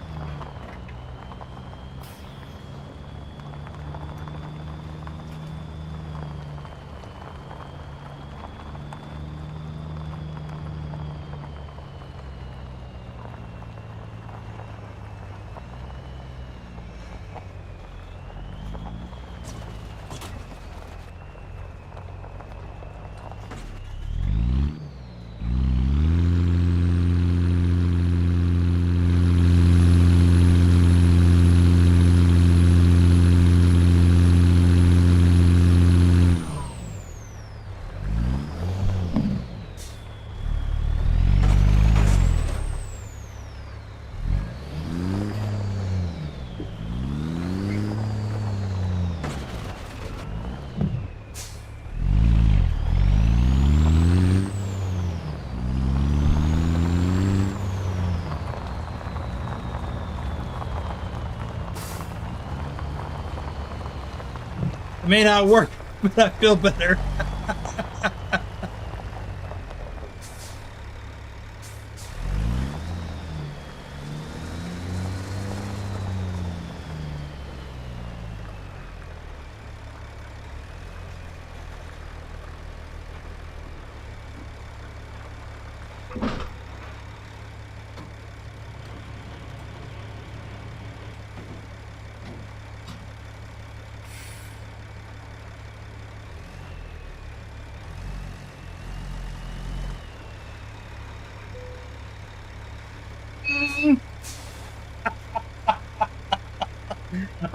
It may not work, but I feel better.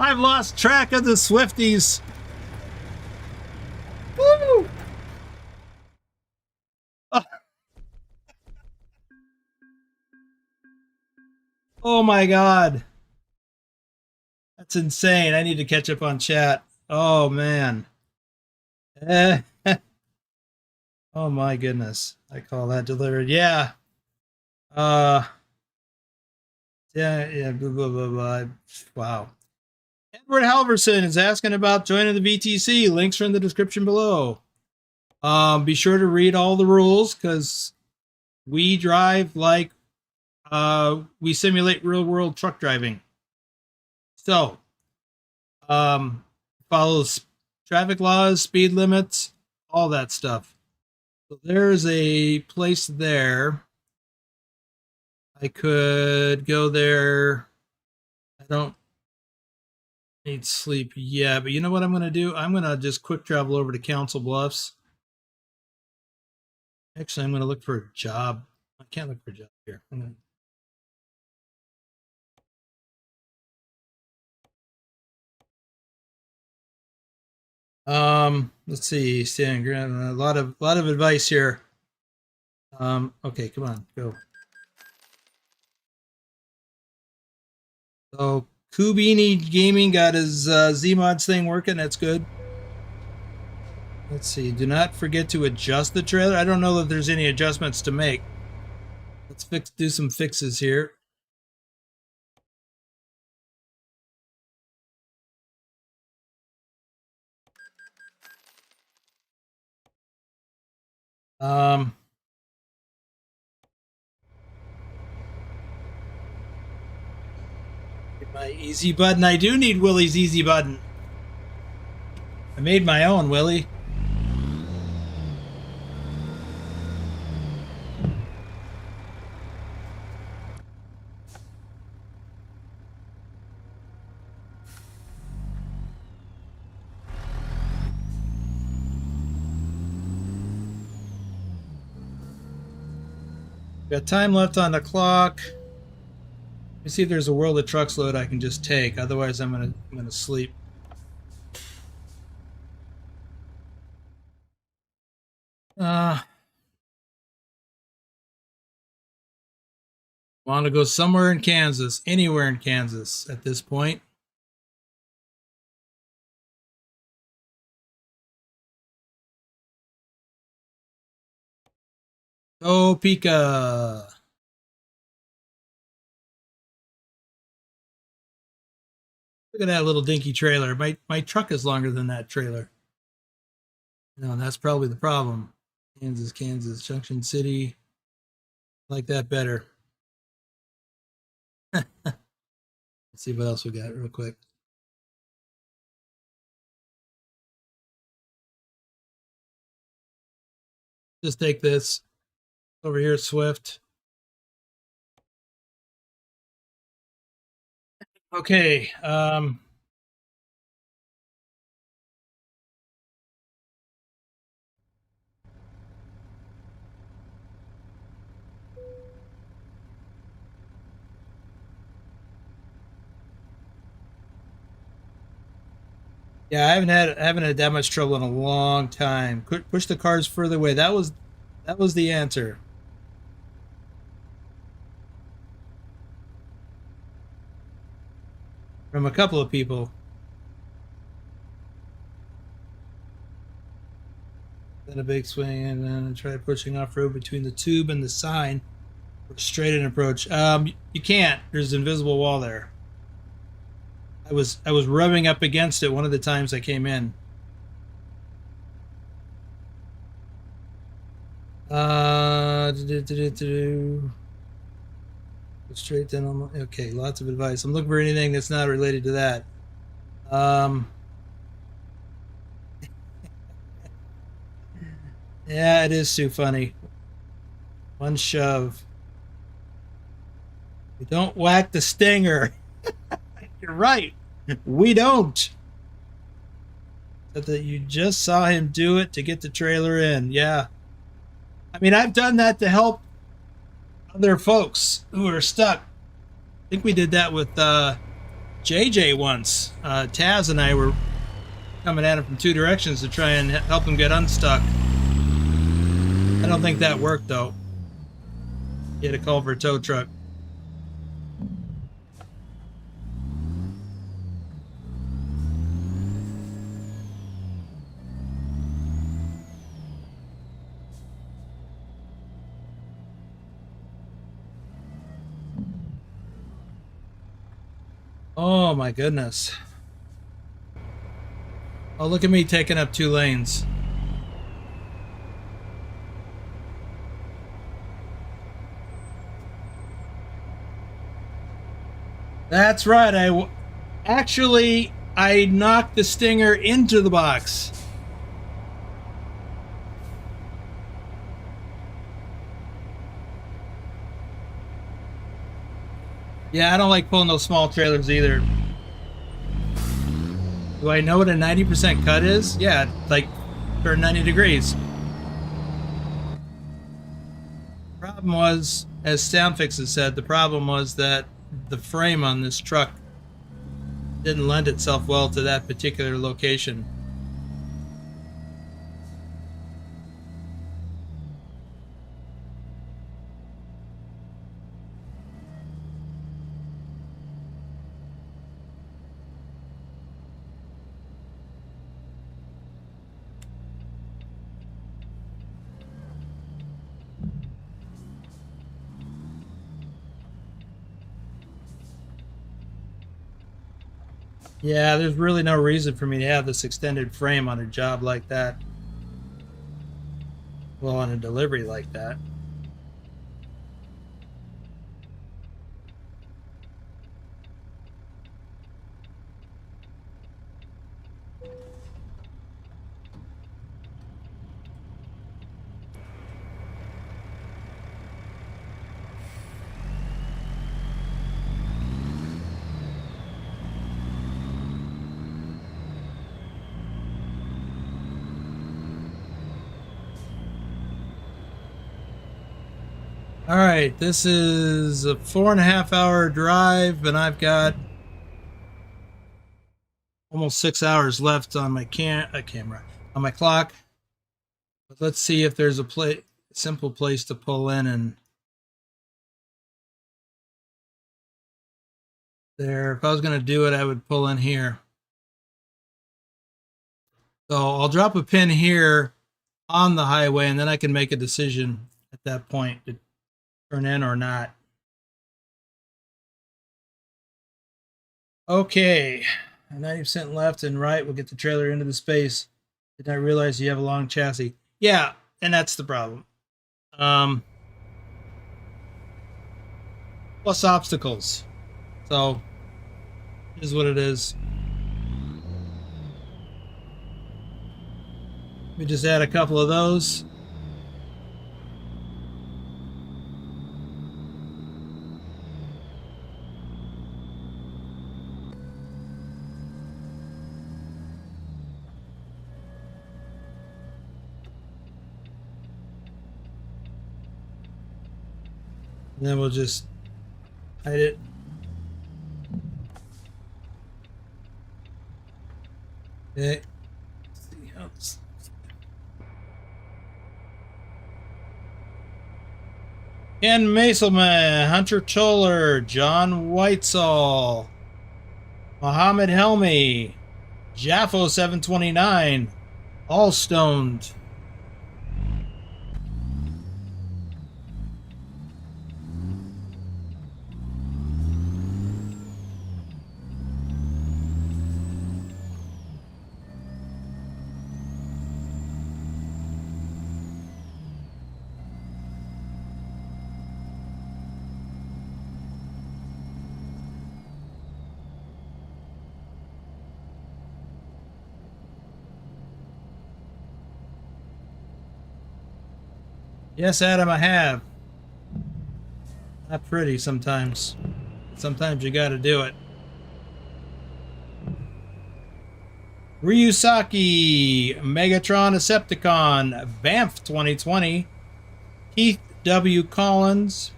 I've lost track of the Swifties. Woo! Oh my god. That's insane. I need to catch up on chat. Oh man. Oh my goodness. I call that delivered. Yeah. Uh yeah, blah, blah, blah, blah. Wow. Edward Halverson is asking about joining the VTC. Links are in the description below. Be sure to read all the rules because we drive like we simulate real world truck driving. So, follow traffic laws, speed limits, all that stuff. So there's a place there. I could go there. I don't need sleep yet, but you know what I'm going to do? I'm going to just quick travel over to Council Bluffs. Actually, I'm going to look for a job. I can't look for a job here. Let's see. Stan Grant, a lot of advice here. Okay, come on, go. So Kubini Gaming got his Zeemods thing working. That's good. Let's see. Do not forget to adjust the trailer. I don't know that there's any adjustments to make. Let's do some fixes here. My easy button. I do need Willie's easy button. I made my own, Willie. Got time left on the clock. Let me see if there's a World of Trucks load I can just take. Otherwise, I'm gonna sleep. Want to go somewhere in Kansas, anywhere in Kansas at this point. Topeka. Look at that little dinky trailer. My truck is longer than that trailer. No, that's probably the problem. Kansas, Junction City. I like that better. Let's see what else we got real quick. Just take this over here at Swift. Okay. Yeah, I haven't had that much trouble in a long time. Push the cars further away. That was the answer. From a couple of people. Then a big swing, and then try pushing off road between the tube and the sign for a straight-in approach. You can't. There's an invisible wall there. I was rubbing up against it one of the times I came in. Straight down. Okay, lots of advice. I'm looking for anything that's not related to that. Yeah, it is too funny. One shove. We don't whack the stinger. You're right. We don't. But that you just saw him do it to get the trailer in. Yeah. I mean, I've done that to help other folks who are stuck. I think we did that with JJ once. Taz and I were coming at him from two directions to try and help him get unstuck. I don't think that worked, though. He had to call for a tow truck. Oh my goodness. Oh, look at me taking up 2 lanes. That's right. I knocked the stinger into the box. Yeah, I don't like pulling those small trailers either. Do I know what a 90% cut is? Yeah, like turn 90 degrees. Problem was, as Soundfix has said, the problem was that the frame on this truck didn't lend itself well to that particular location. Yeah, there's really no reason for me to have this extended frame on a job like that. Well, on a delivery like that. All right, this is a 4.5-hour drive, and I've got almost 6 hours left on my camera on my clock. But let's see if there's a simple place to pull in and there. If I was going to do it, I would pull in here. So I'll drop a pin here on the highway, and then I can make a decision at that point to turn in or not. Okay, 90% left and right. We'll get the trailer into the space. Did not realize you have a long chassis. Yeah, and that's the problem. Plus obstacles. So Is what it is. We just add a couple of those. And then we'll just hide it. Okay. Ken Maselman, Hunter Toller, John Whitesall, Mohammed Helmi, Jaffo 729, all stoned. Yes, Adam, I have. Not pretty sometimes. Sometimes you gotta do it. Ryusaki, Megatron Decepticon, Banff 2020, Keith W. Collins,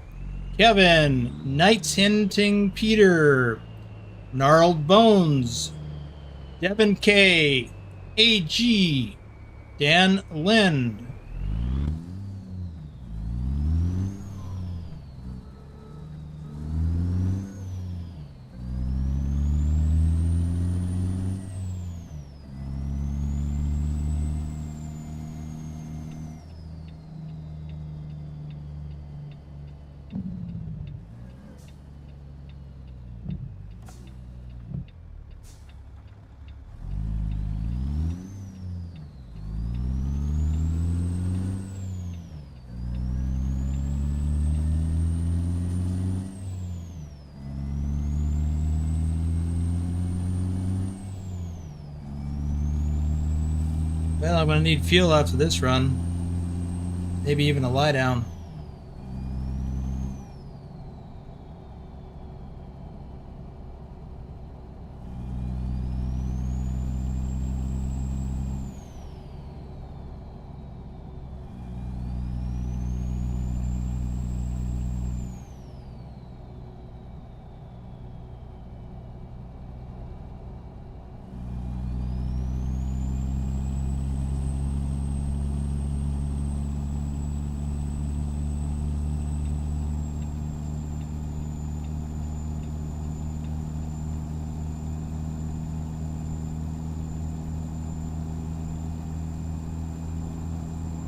Kevin, Knights Hinting Peter, Gnarled Bones, Devin K, AG, Dan Lind. Well, I'm going to need fuel after this run. Maybe even a lie down.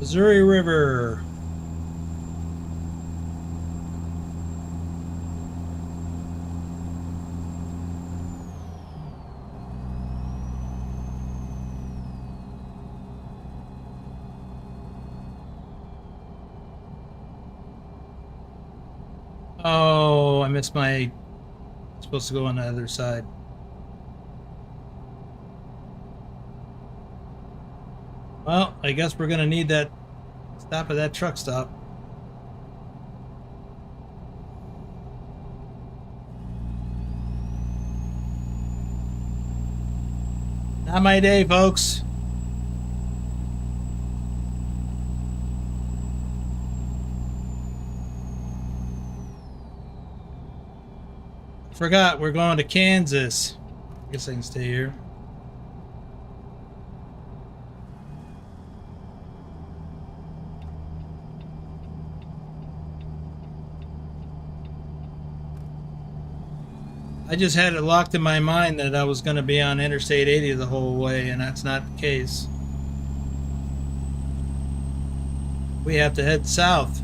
Missouri River. Oh, I missed my... supposed to go on the other side. Well, I guess we're gonna need that stop at that truck stop. Not my day, folks. Forgot we're going to Kansas. I guess I can stay here. I just had it locked in my mind that I was going to be on Interstate 80 the whole way, and that's not the case. We have to head south.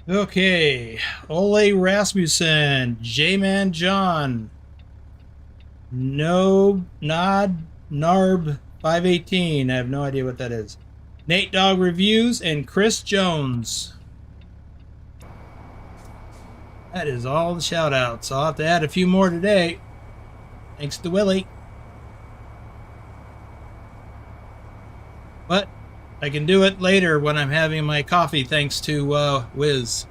Okay, Ole Rasmussen, J-Man John, No Nod Narb 518. I have no idea what that is. Nate Dogg Reviews and Chris Jones. That is all the shout outs. I'll have to add a few more today. Thanks to Willie. But I can do it later when I'm having my coffee, thanks to Wiz.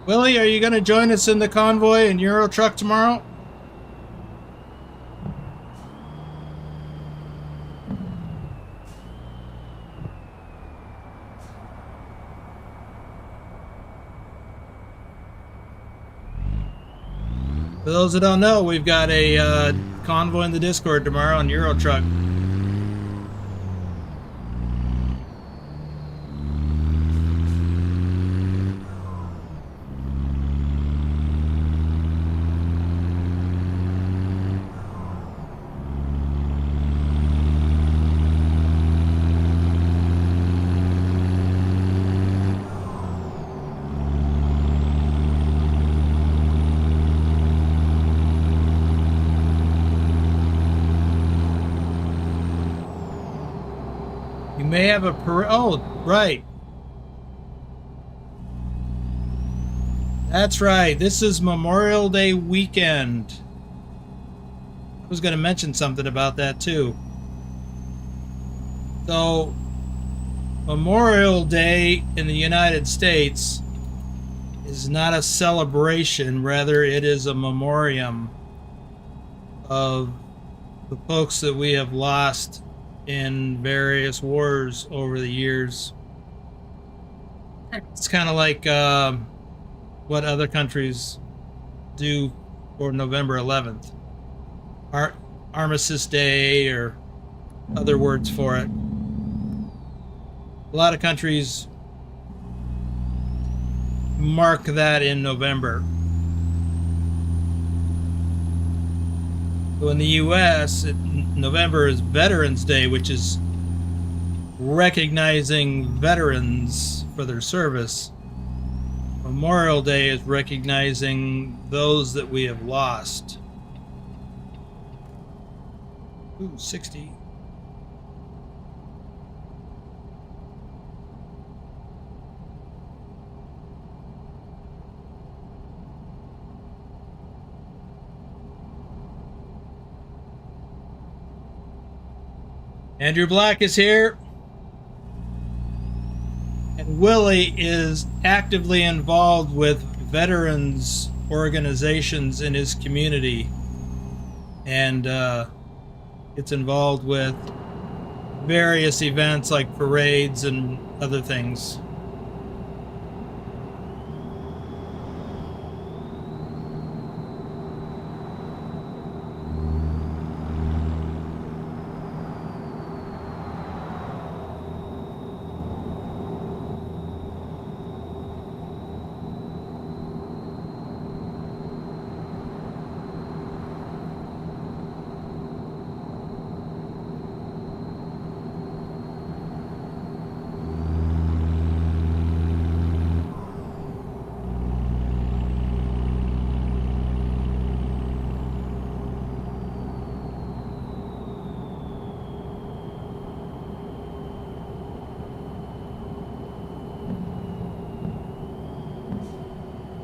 Willie, are you going to join us in the convoy in Euro Truck tomorrow? For those that don't know, we've got a convoy in the Discord tomorrow on Euro Truck. May have a parade. Oh, right. That's right. This is Memorial Day weekend. I was going to mention something about that too. So, Memorial Day in the United States is not a celebration, rather it is a memoriam of the folks that we have lost in various wars over the years. It's kind of like what other countries do for November 11th. Armistice Day or other words for it. A lot of countries mark that in November. So in the U.S., November is Veterans Day, which is recognizing veterans for their service. Memorial Day is recognizing those that we have lost. Ooh, 60. Andrew Black is here. And Willie is actively involved with veterans organizations in his community. And gets involved with various events like parades and other things.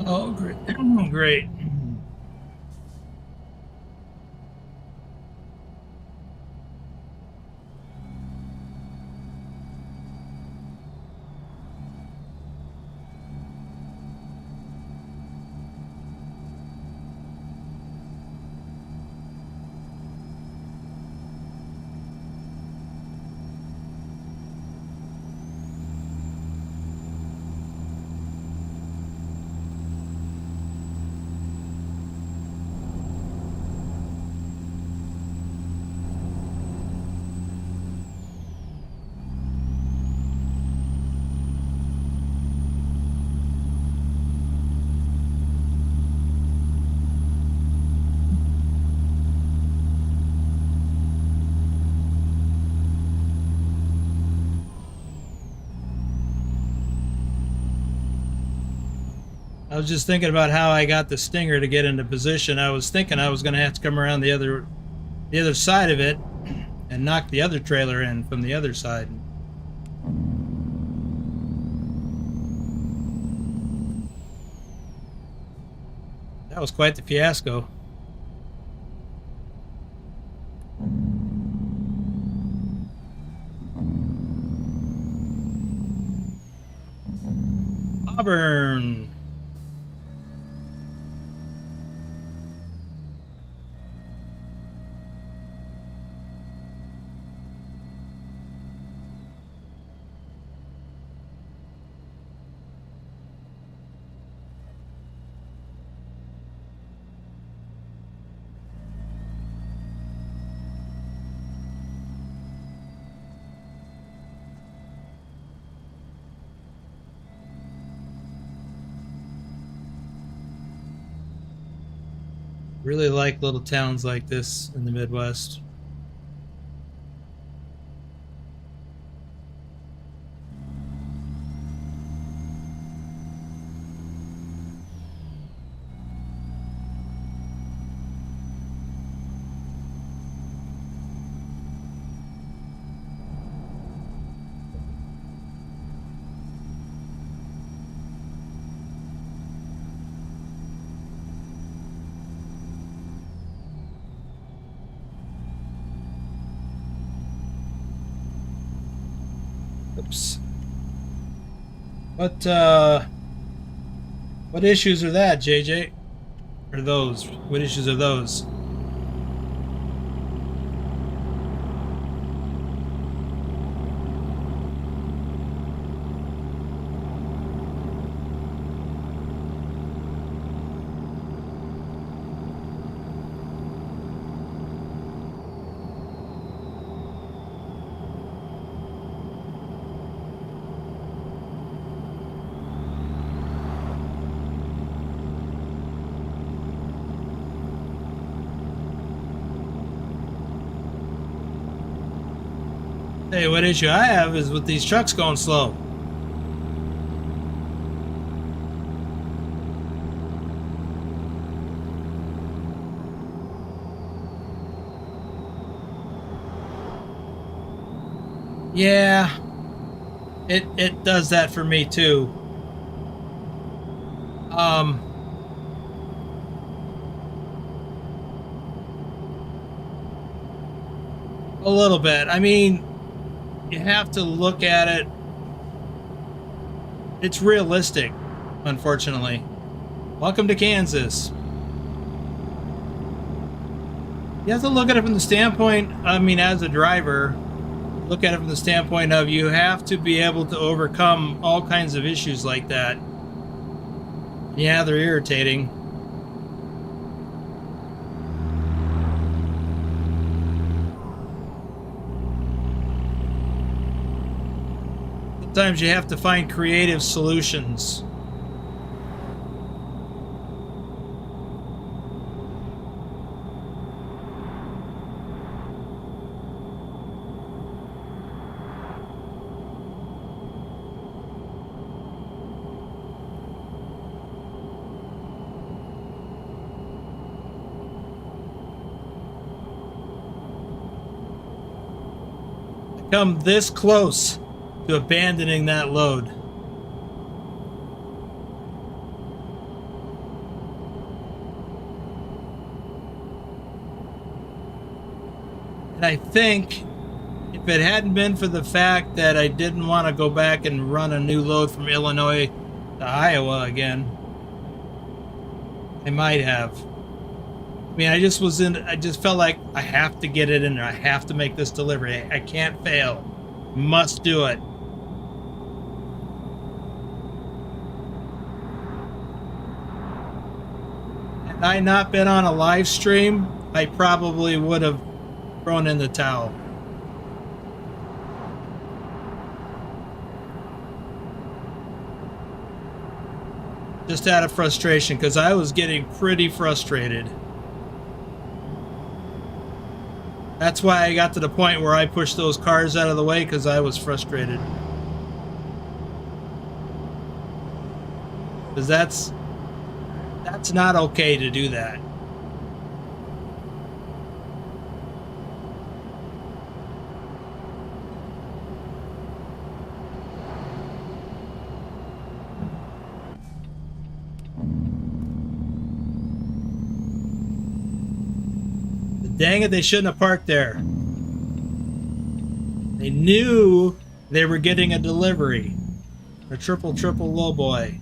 Oh, great. Great. was just thinking about how I got the Stinger to get into position. I was thinking I was going to have to come around the other side of it and knock the other trailer in from the other side. That was quite the fiasco. Auburn. Really like little towns like this in the Midwest. Oops. What issues are that, JJ? Or those? What issues are those? Hey, what issue I have is with these trucks going slow. Yeah, it does that for me too. A little bit. I mean, you have to look at it. It's realistic, unfortunately. Welcome to Kansas. You have to look at it from the standpoint, I mean, as a driver, look at it from the standpoint of you have to be able to overcome all kinds of issues like that. Yeah, they're irritating. Sometimes you have to find creative solutions. I come this close to abandoning that load. And I think if it hadn't been for the fact that I didn't want to go back and run a new load from Illinois to Iowa again, I might have. I mean, I just felt like I have to get it in there. I have to make this delivery. I can't fail. Must do it. Had I not been on a live stream, I probably would have thrown in the towel. Just out of frustration, because I was getting pretty frustrated. That's why I got to the point where I pushed those cars out of the way, because I was frustrated. Because It's not okay to do that. Dang it, they shouldn't have parked there. They knew they were getting a delivery. A triple lowboy.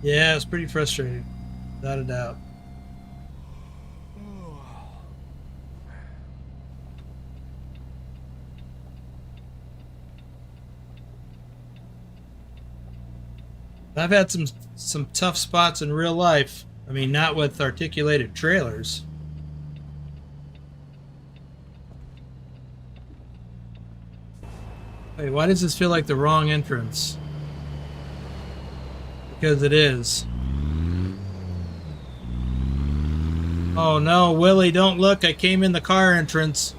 Yeah, it's pretty frustrating, without a doubt. I've had some tough spots in real life. I mean, not with articulated trailers. Wait, why does this feel like the wrong entrance? Because it is. Oh no, Willie, don't look. I came in the car entrance.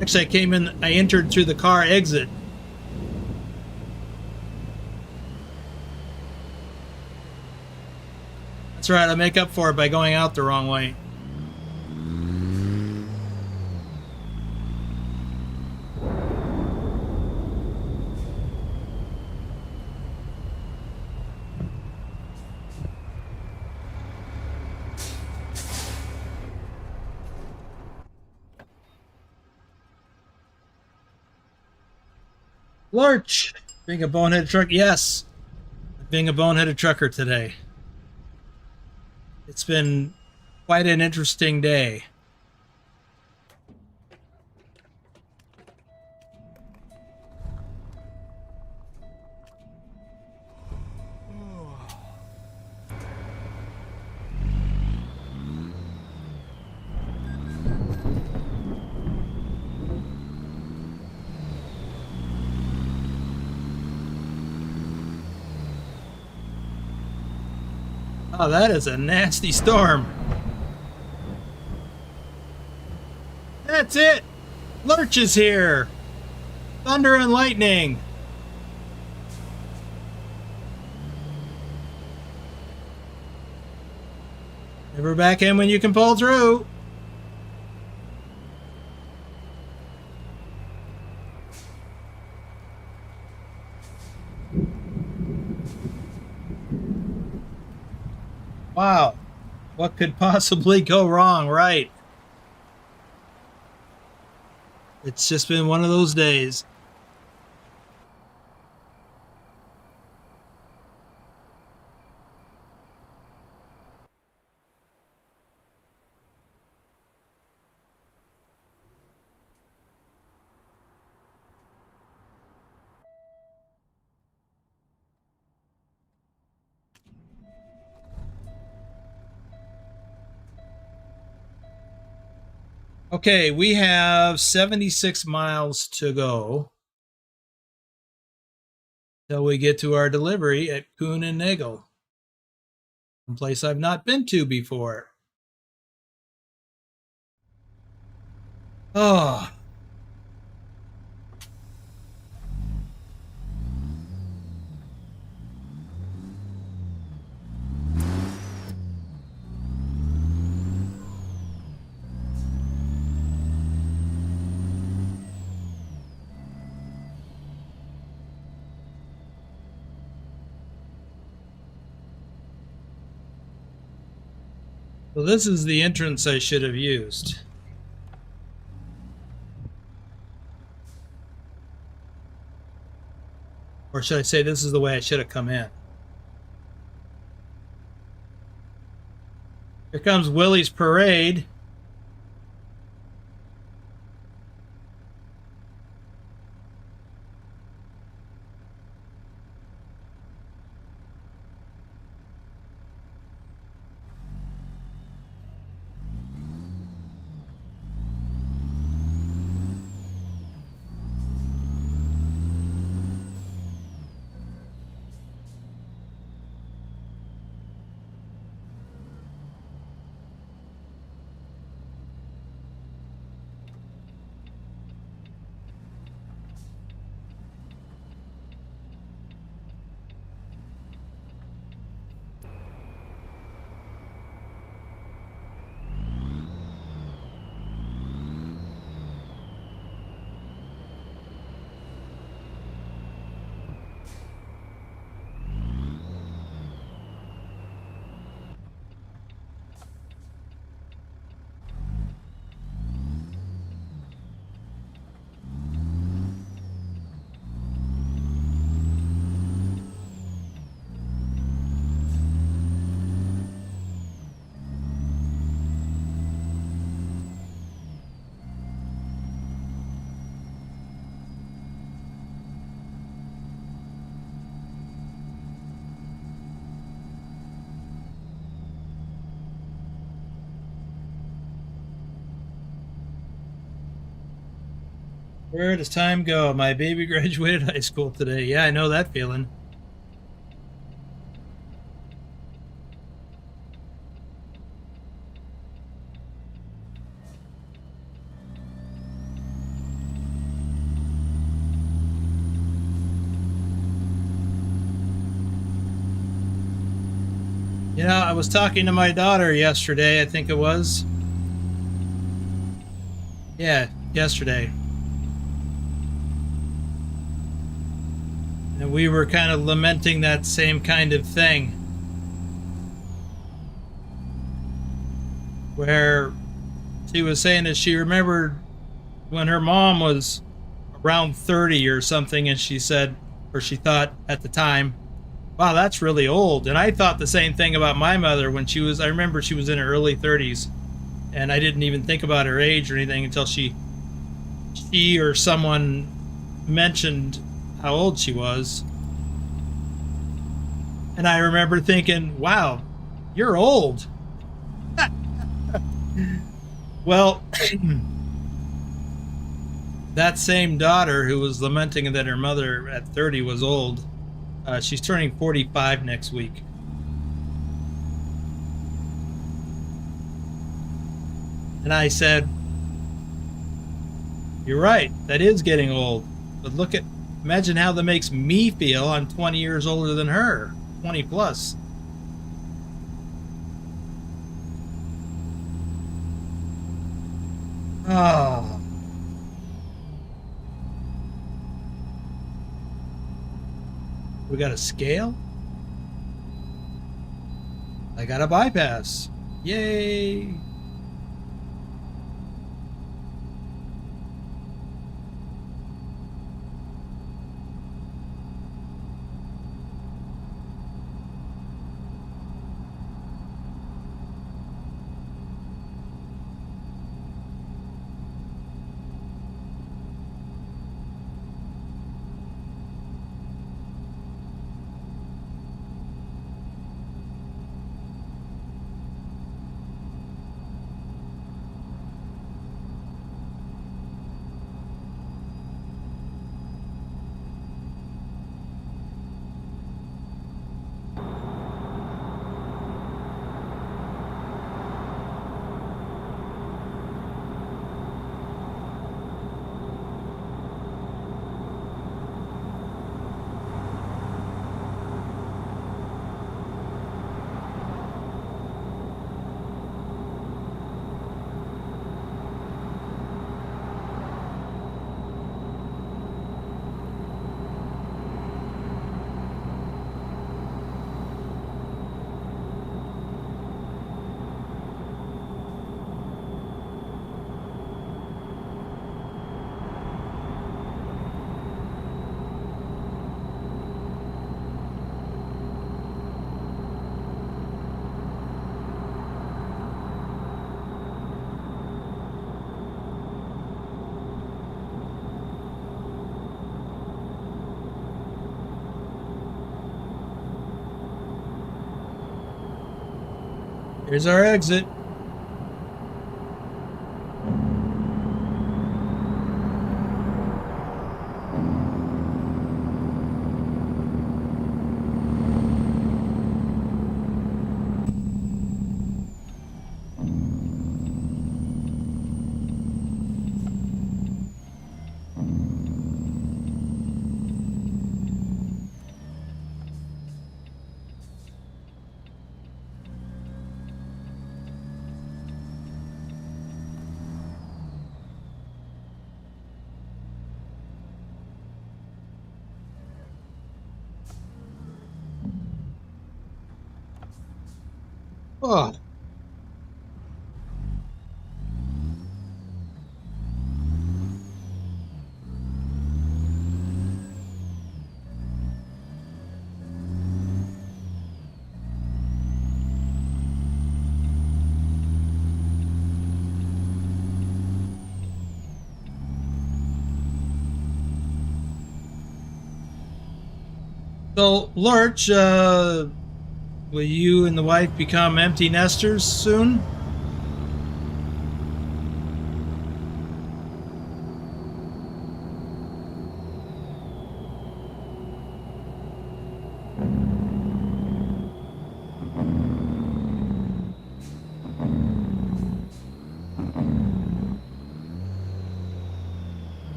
Actually, I entered through the car exit. That's right, I make up for it by going out the wrong way. Lurch! Being a boneheaded truck, yes. Being a boneheaded trucker today. It's been quite an interesting day. Oh, that is a nasty storm. That's it. Lurch is here. Thunder and lightning. Never back in when you can pull through. Wow. What could possibly go wrong, right? It's just been one of those days. Okay, we have 76 miles to go till we get to our delivery at Kuhn and Nagel, a place I've not been to before. Oh. So this is the entrance I should have used. Or should I say this is the way I should have come in? Here comes Willie's parade. Where does time go? My baby graduated high school today. Yeah, I know that feeling. You know, I was talking to my daughter yesterday, I think it was. Yeah, yesterday. And we were kind of lamenting that same kind of thing. Where she was saying that she remembered when her mom was around 30 or something, and she said, or she thought at the time, wow, that's really old. And I thought the same thing about my mother when she was, I remember she was in her early 30s, and I didn't even think about her age or anything until she or someone mentioned how old she was. And I remember thinking, wow, you're old. Well, that same daughter who was lamenting that her mother at 30 was old, she's turning 45 next week. And I said, you're right, that is getting old. But look at, imagine how that makes me feel. I'm 20 years older than her, 20 plus. Oh. We got a scale? I got a bypass. Yay! Here's our exit. Oh. So, Lurch, will you and the wife become empty nesters soon?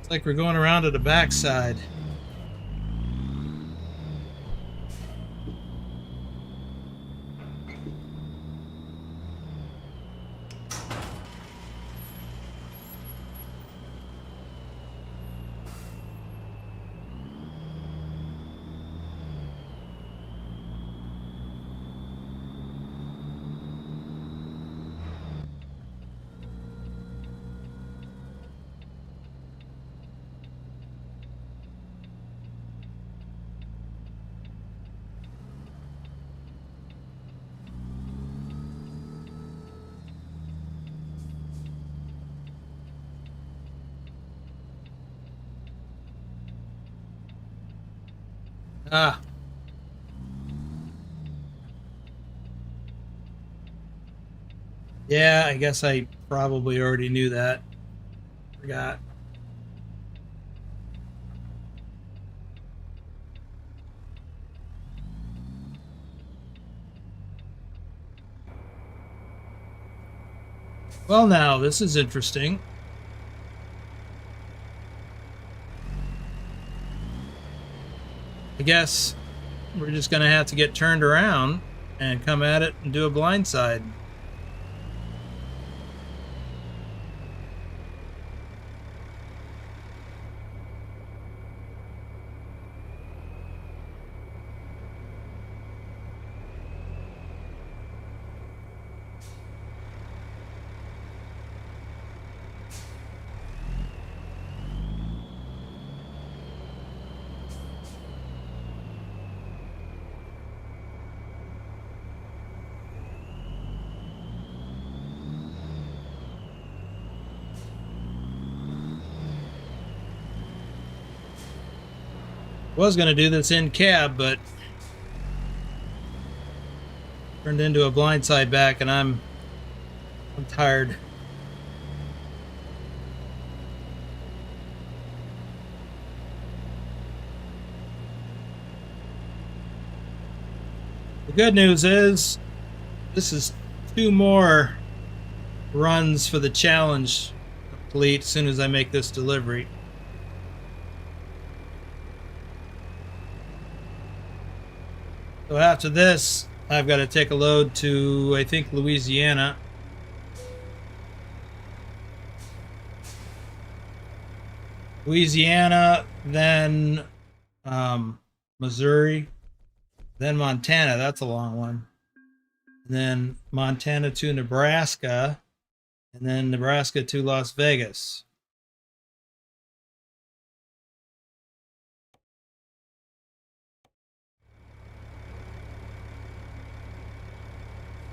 It's like we're going around to the backside. Ah. Yeah, I guess I probably already knew that. Forgot. Well, now, this is interesting. I guess we're just going to have to get turned around and come at it and do a blindside. Was going to do this in cab, but turned into a blindside back, and I'm tired. The good news is this is 2 more runs for the challenge complete as soon as I make this delivery. So after this, I've got to take a load to, I think, Louisiana. Then Missouri, then Montana. That's a long one. And then Montana to Nebraska, and then Nebraska to Las Vegas.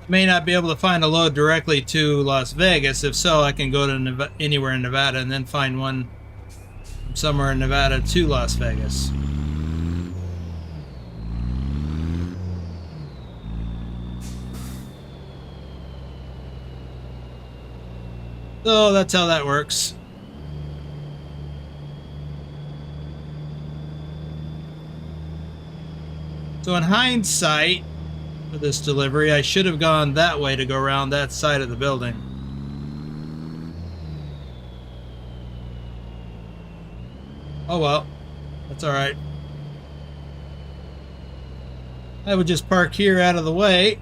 I may not be able to find a load directly to Las Vegas. If so, I can go to anywhere in Nevada and then find one from somewhere in Nevada to Las Vegas. So that's how that works. So in hindsight, for this delivery, I should have gone that way to go around that side of the building. Oh well, that's all right. I would just park here out of the way.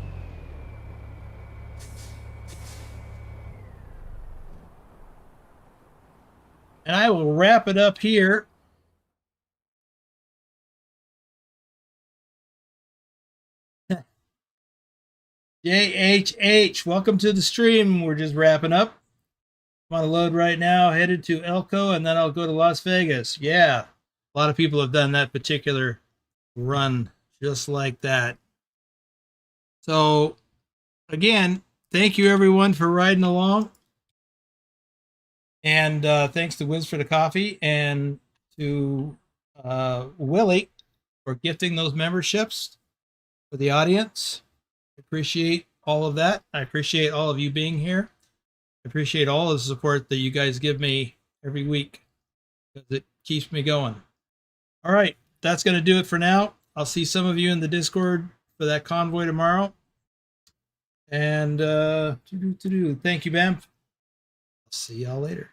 And I will wrap it up here. JHH, welcome to the stream. We're just wrapping up. I'm on a load right now, headed to Elko, and then I'll go to Las Vegas. Yeah, a lot of people have done that particular run just like that. So, again, thank you everyone for riding along. And thanks to Wiz for the coffee and to Willie for gifting those memberships for the audience. I appreciate all of that. I appreciate all of you being here. I appreciate all of the support that you guys give me every week because it keeps me going. All right, that's going to do it for now. I'll see some of you in the Discord for that convoy tomorrow. And thank you, Bam. I'll see y'all later.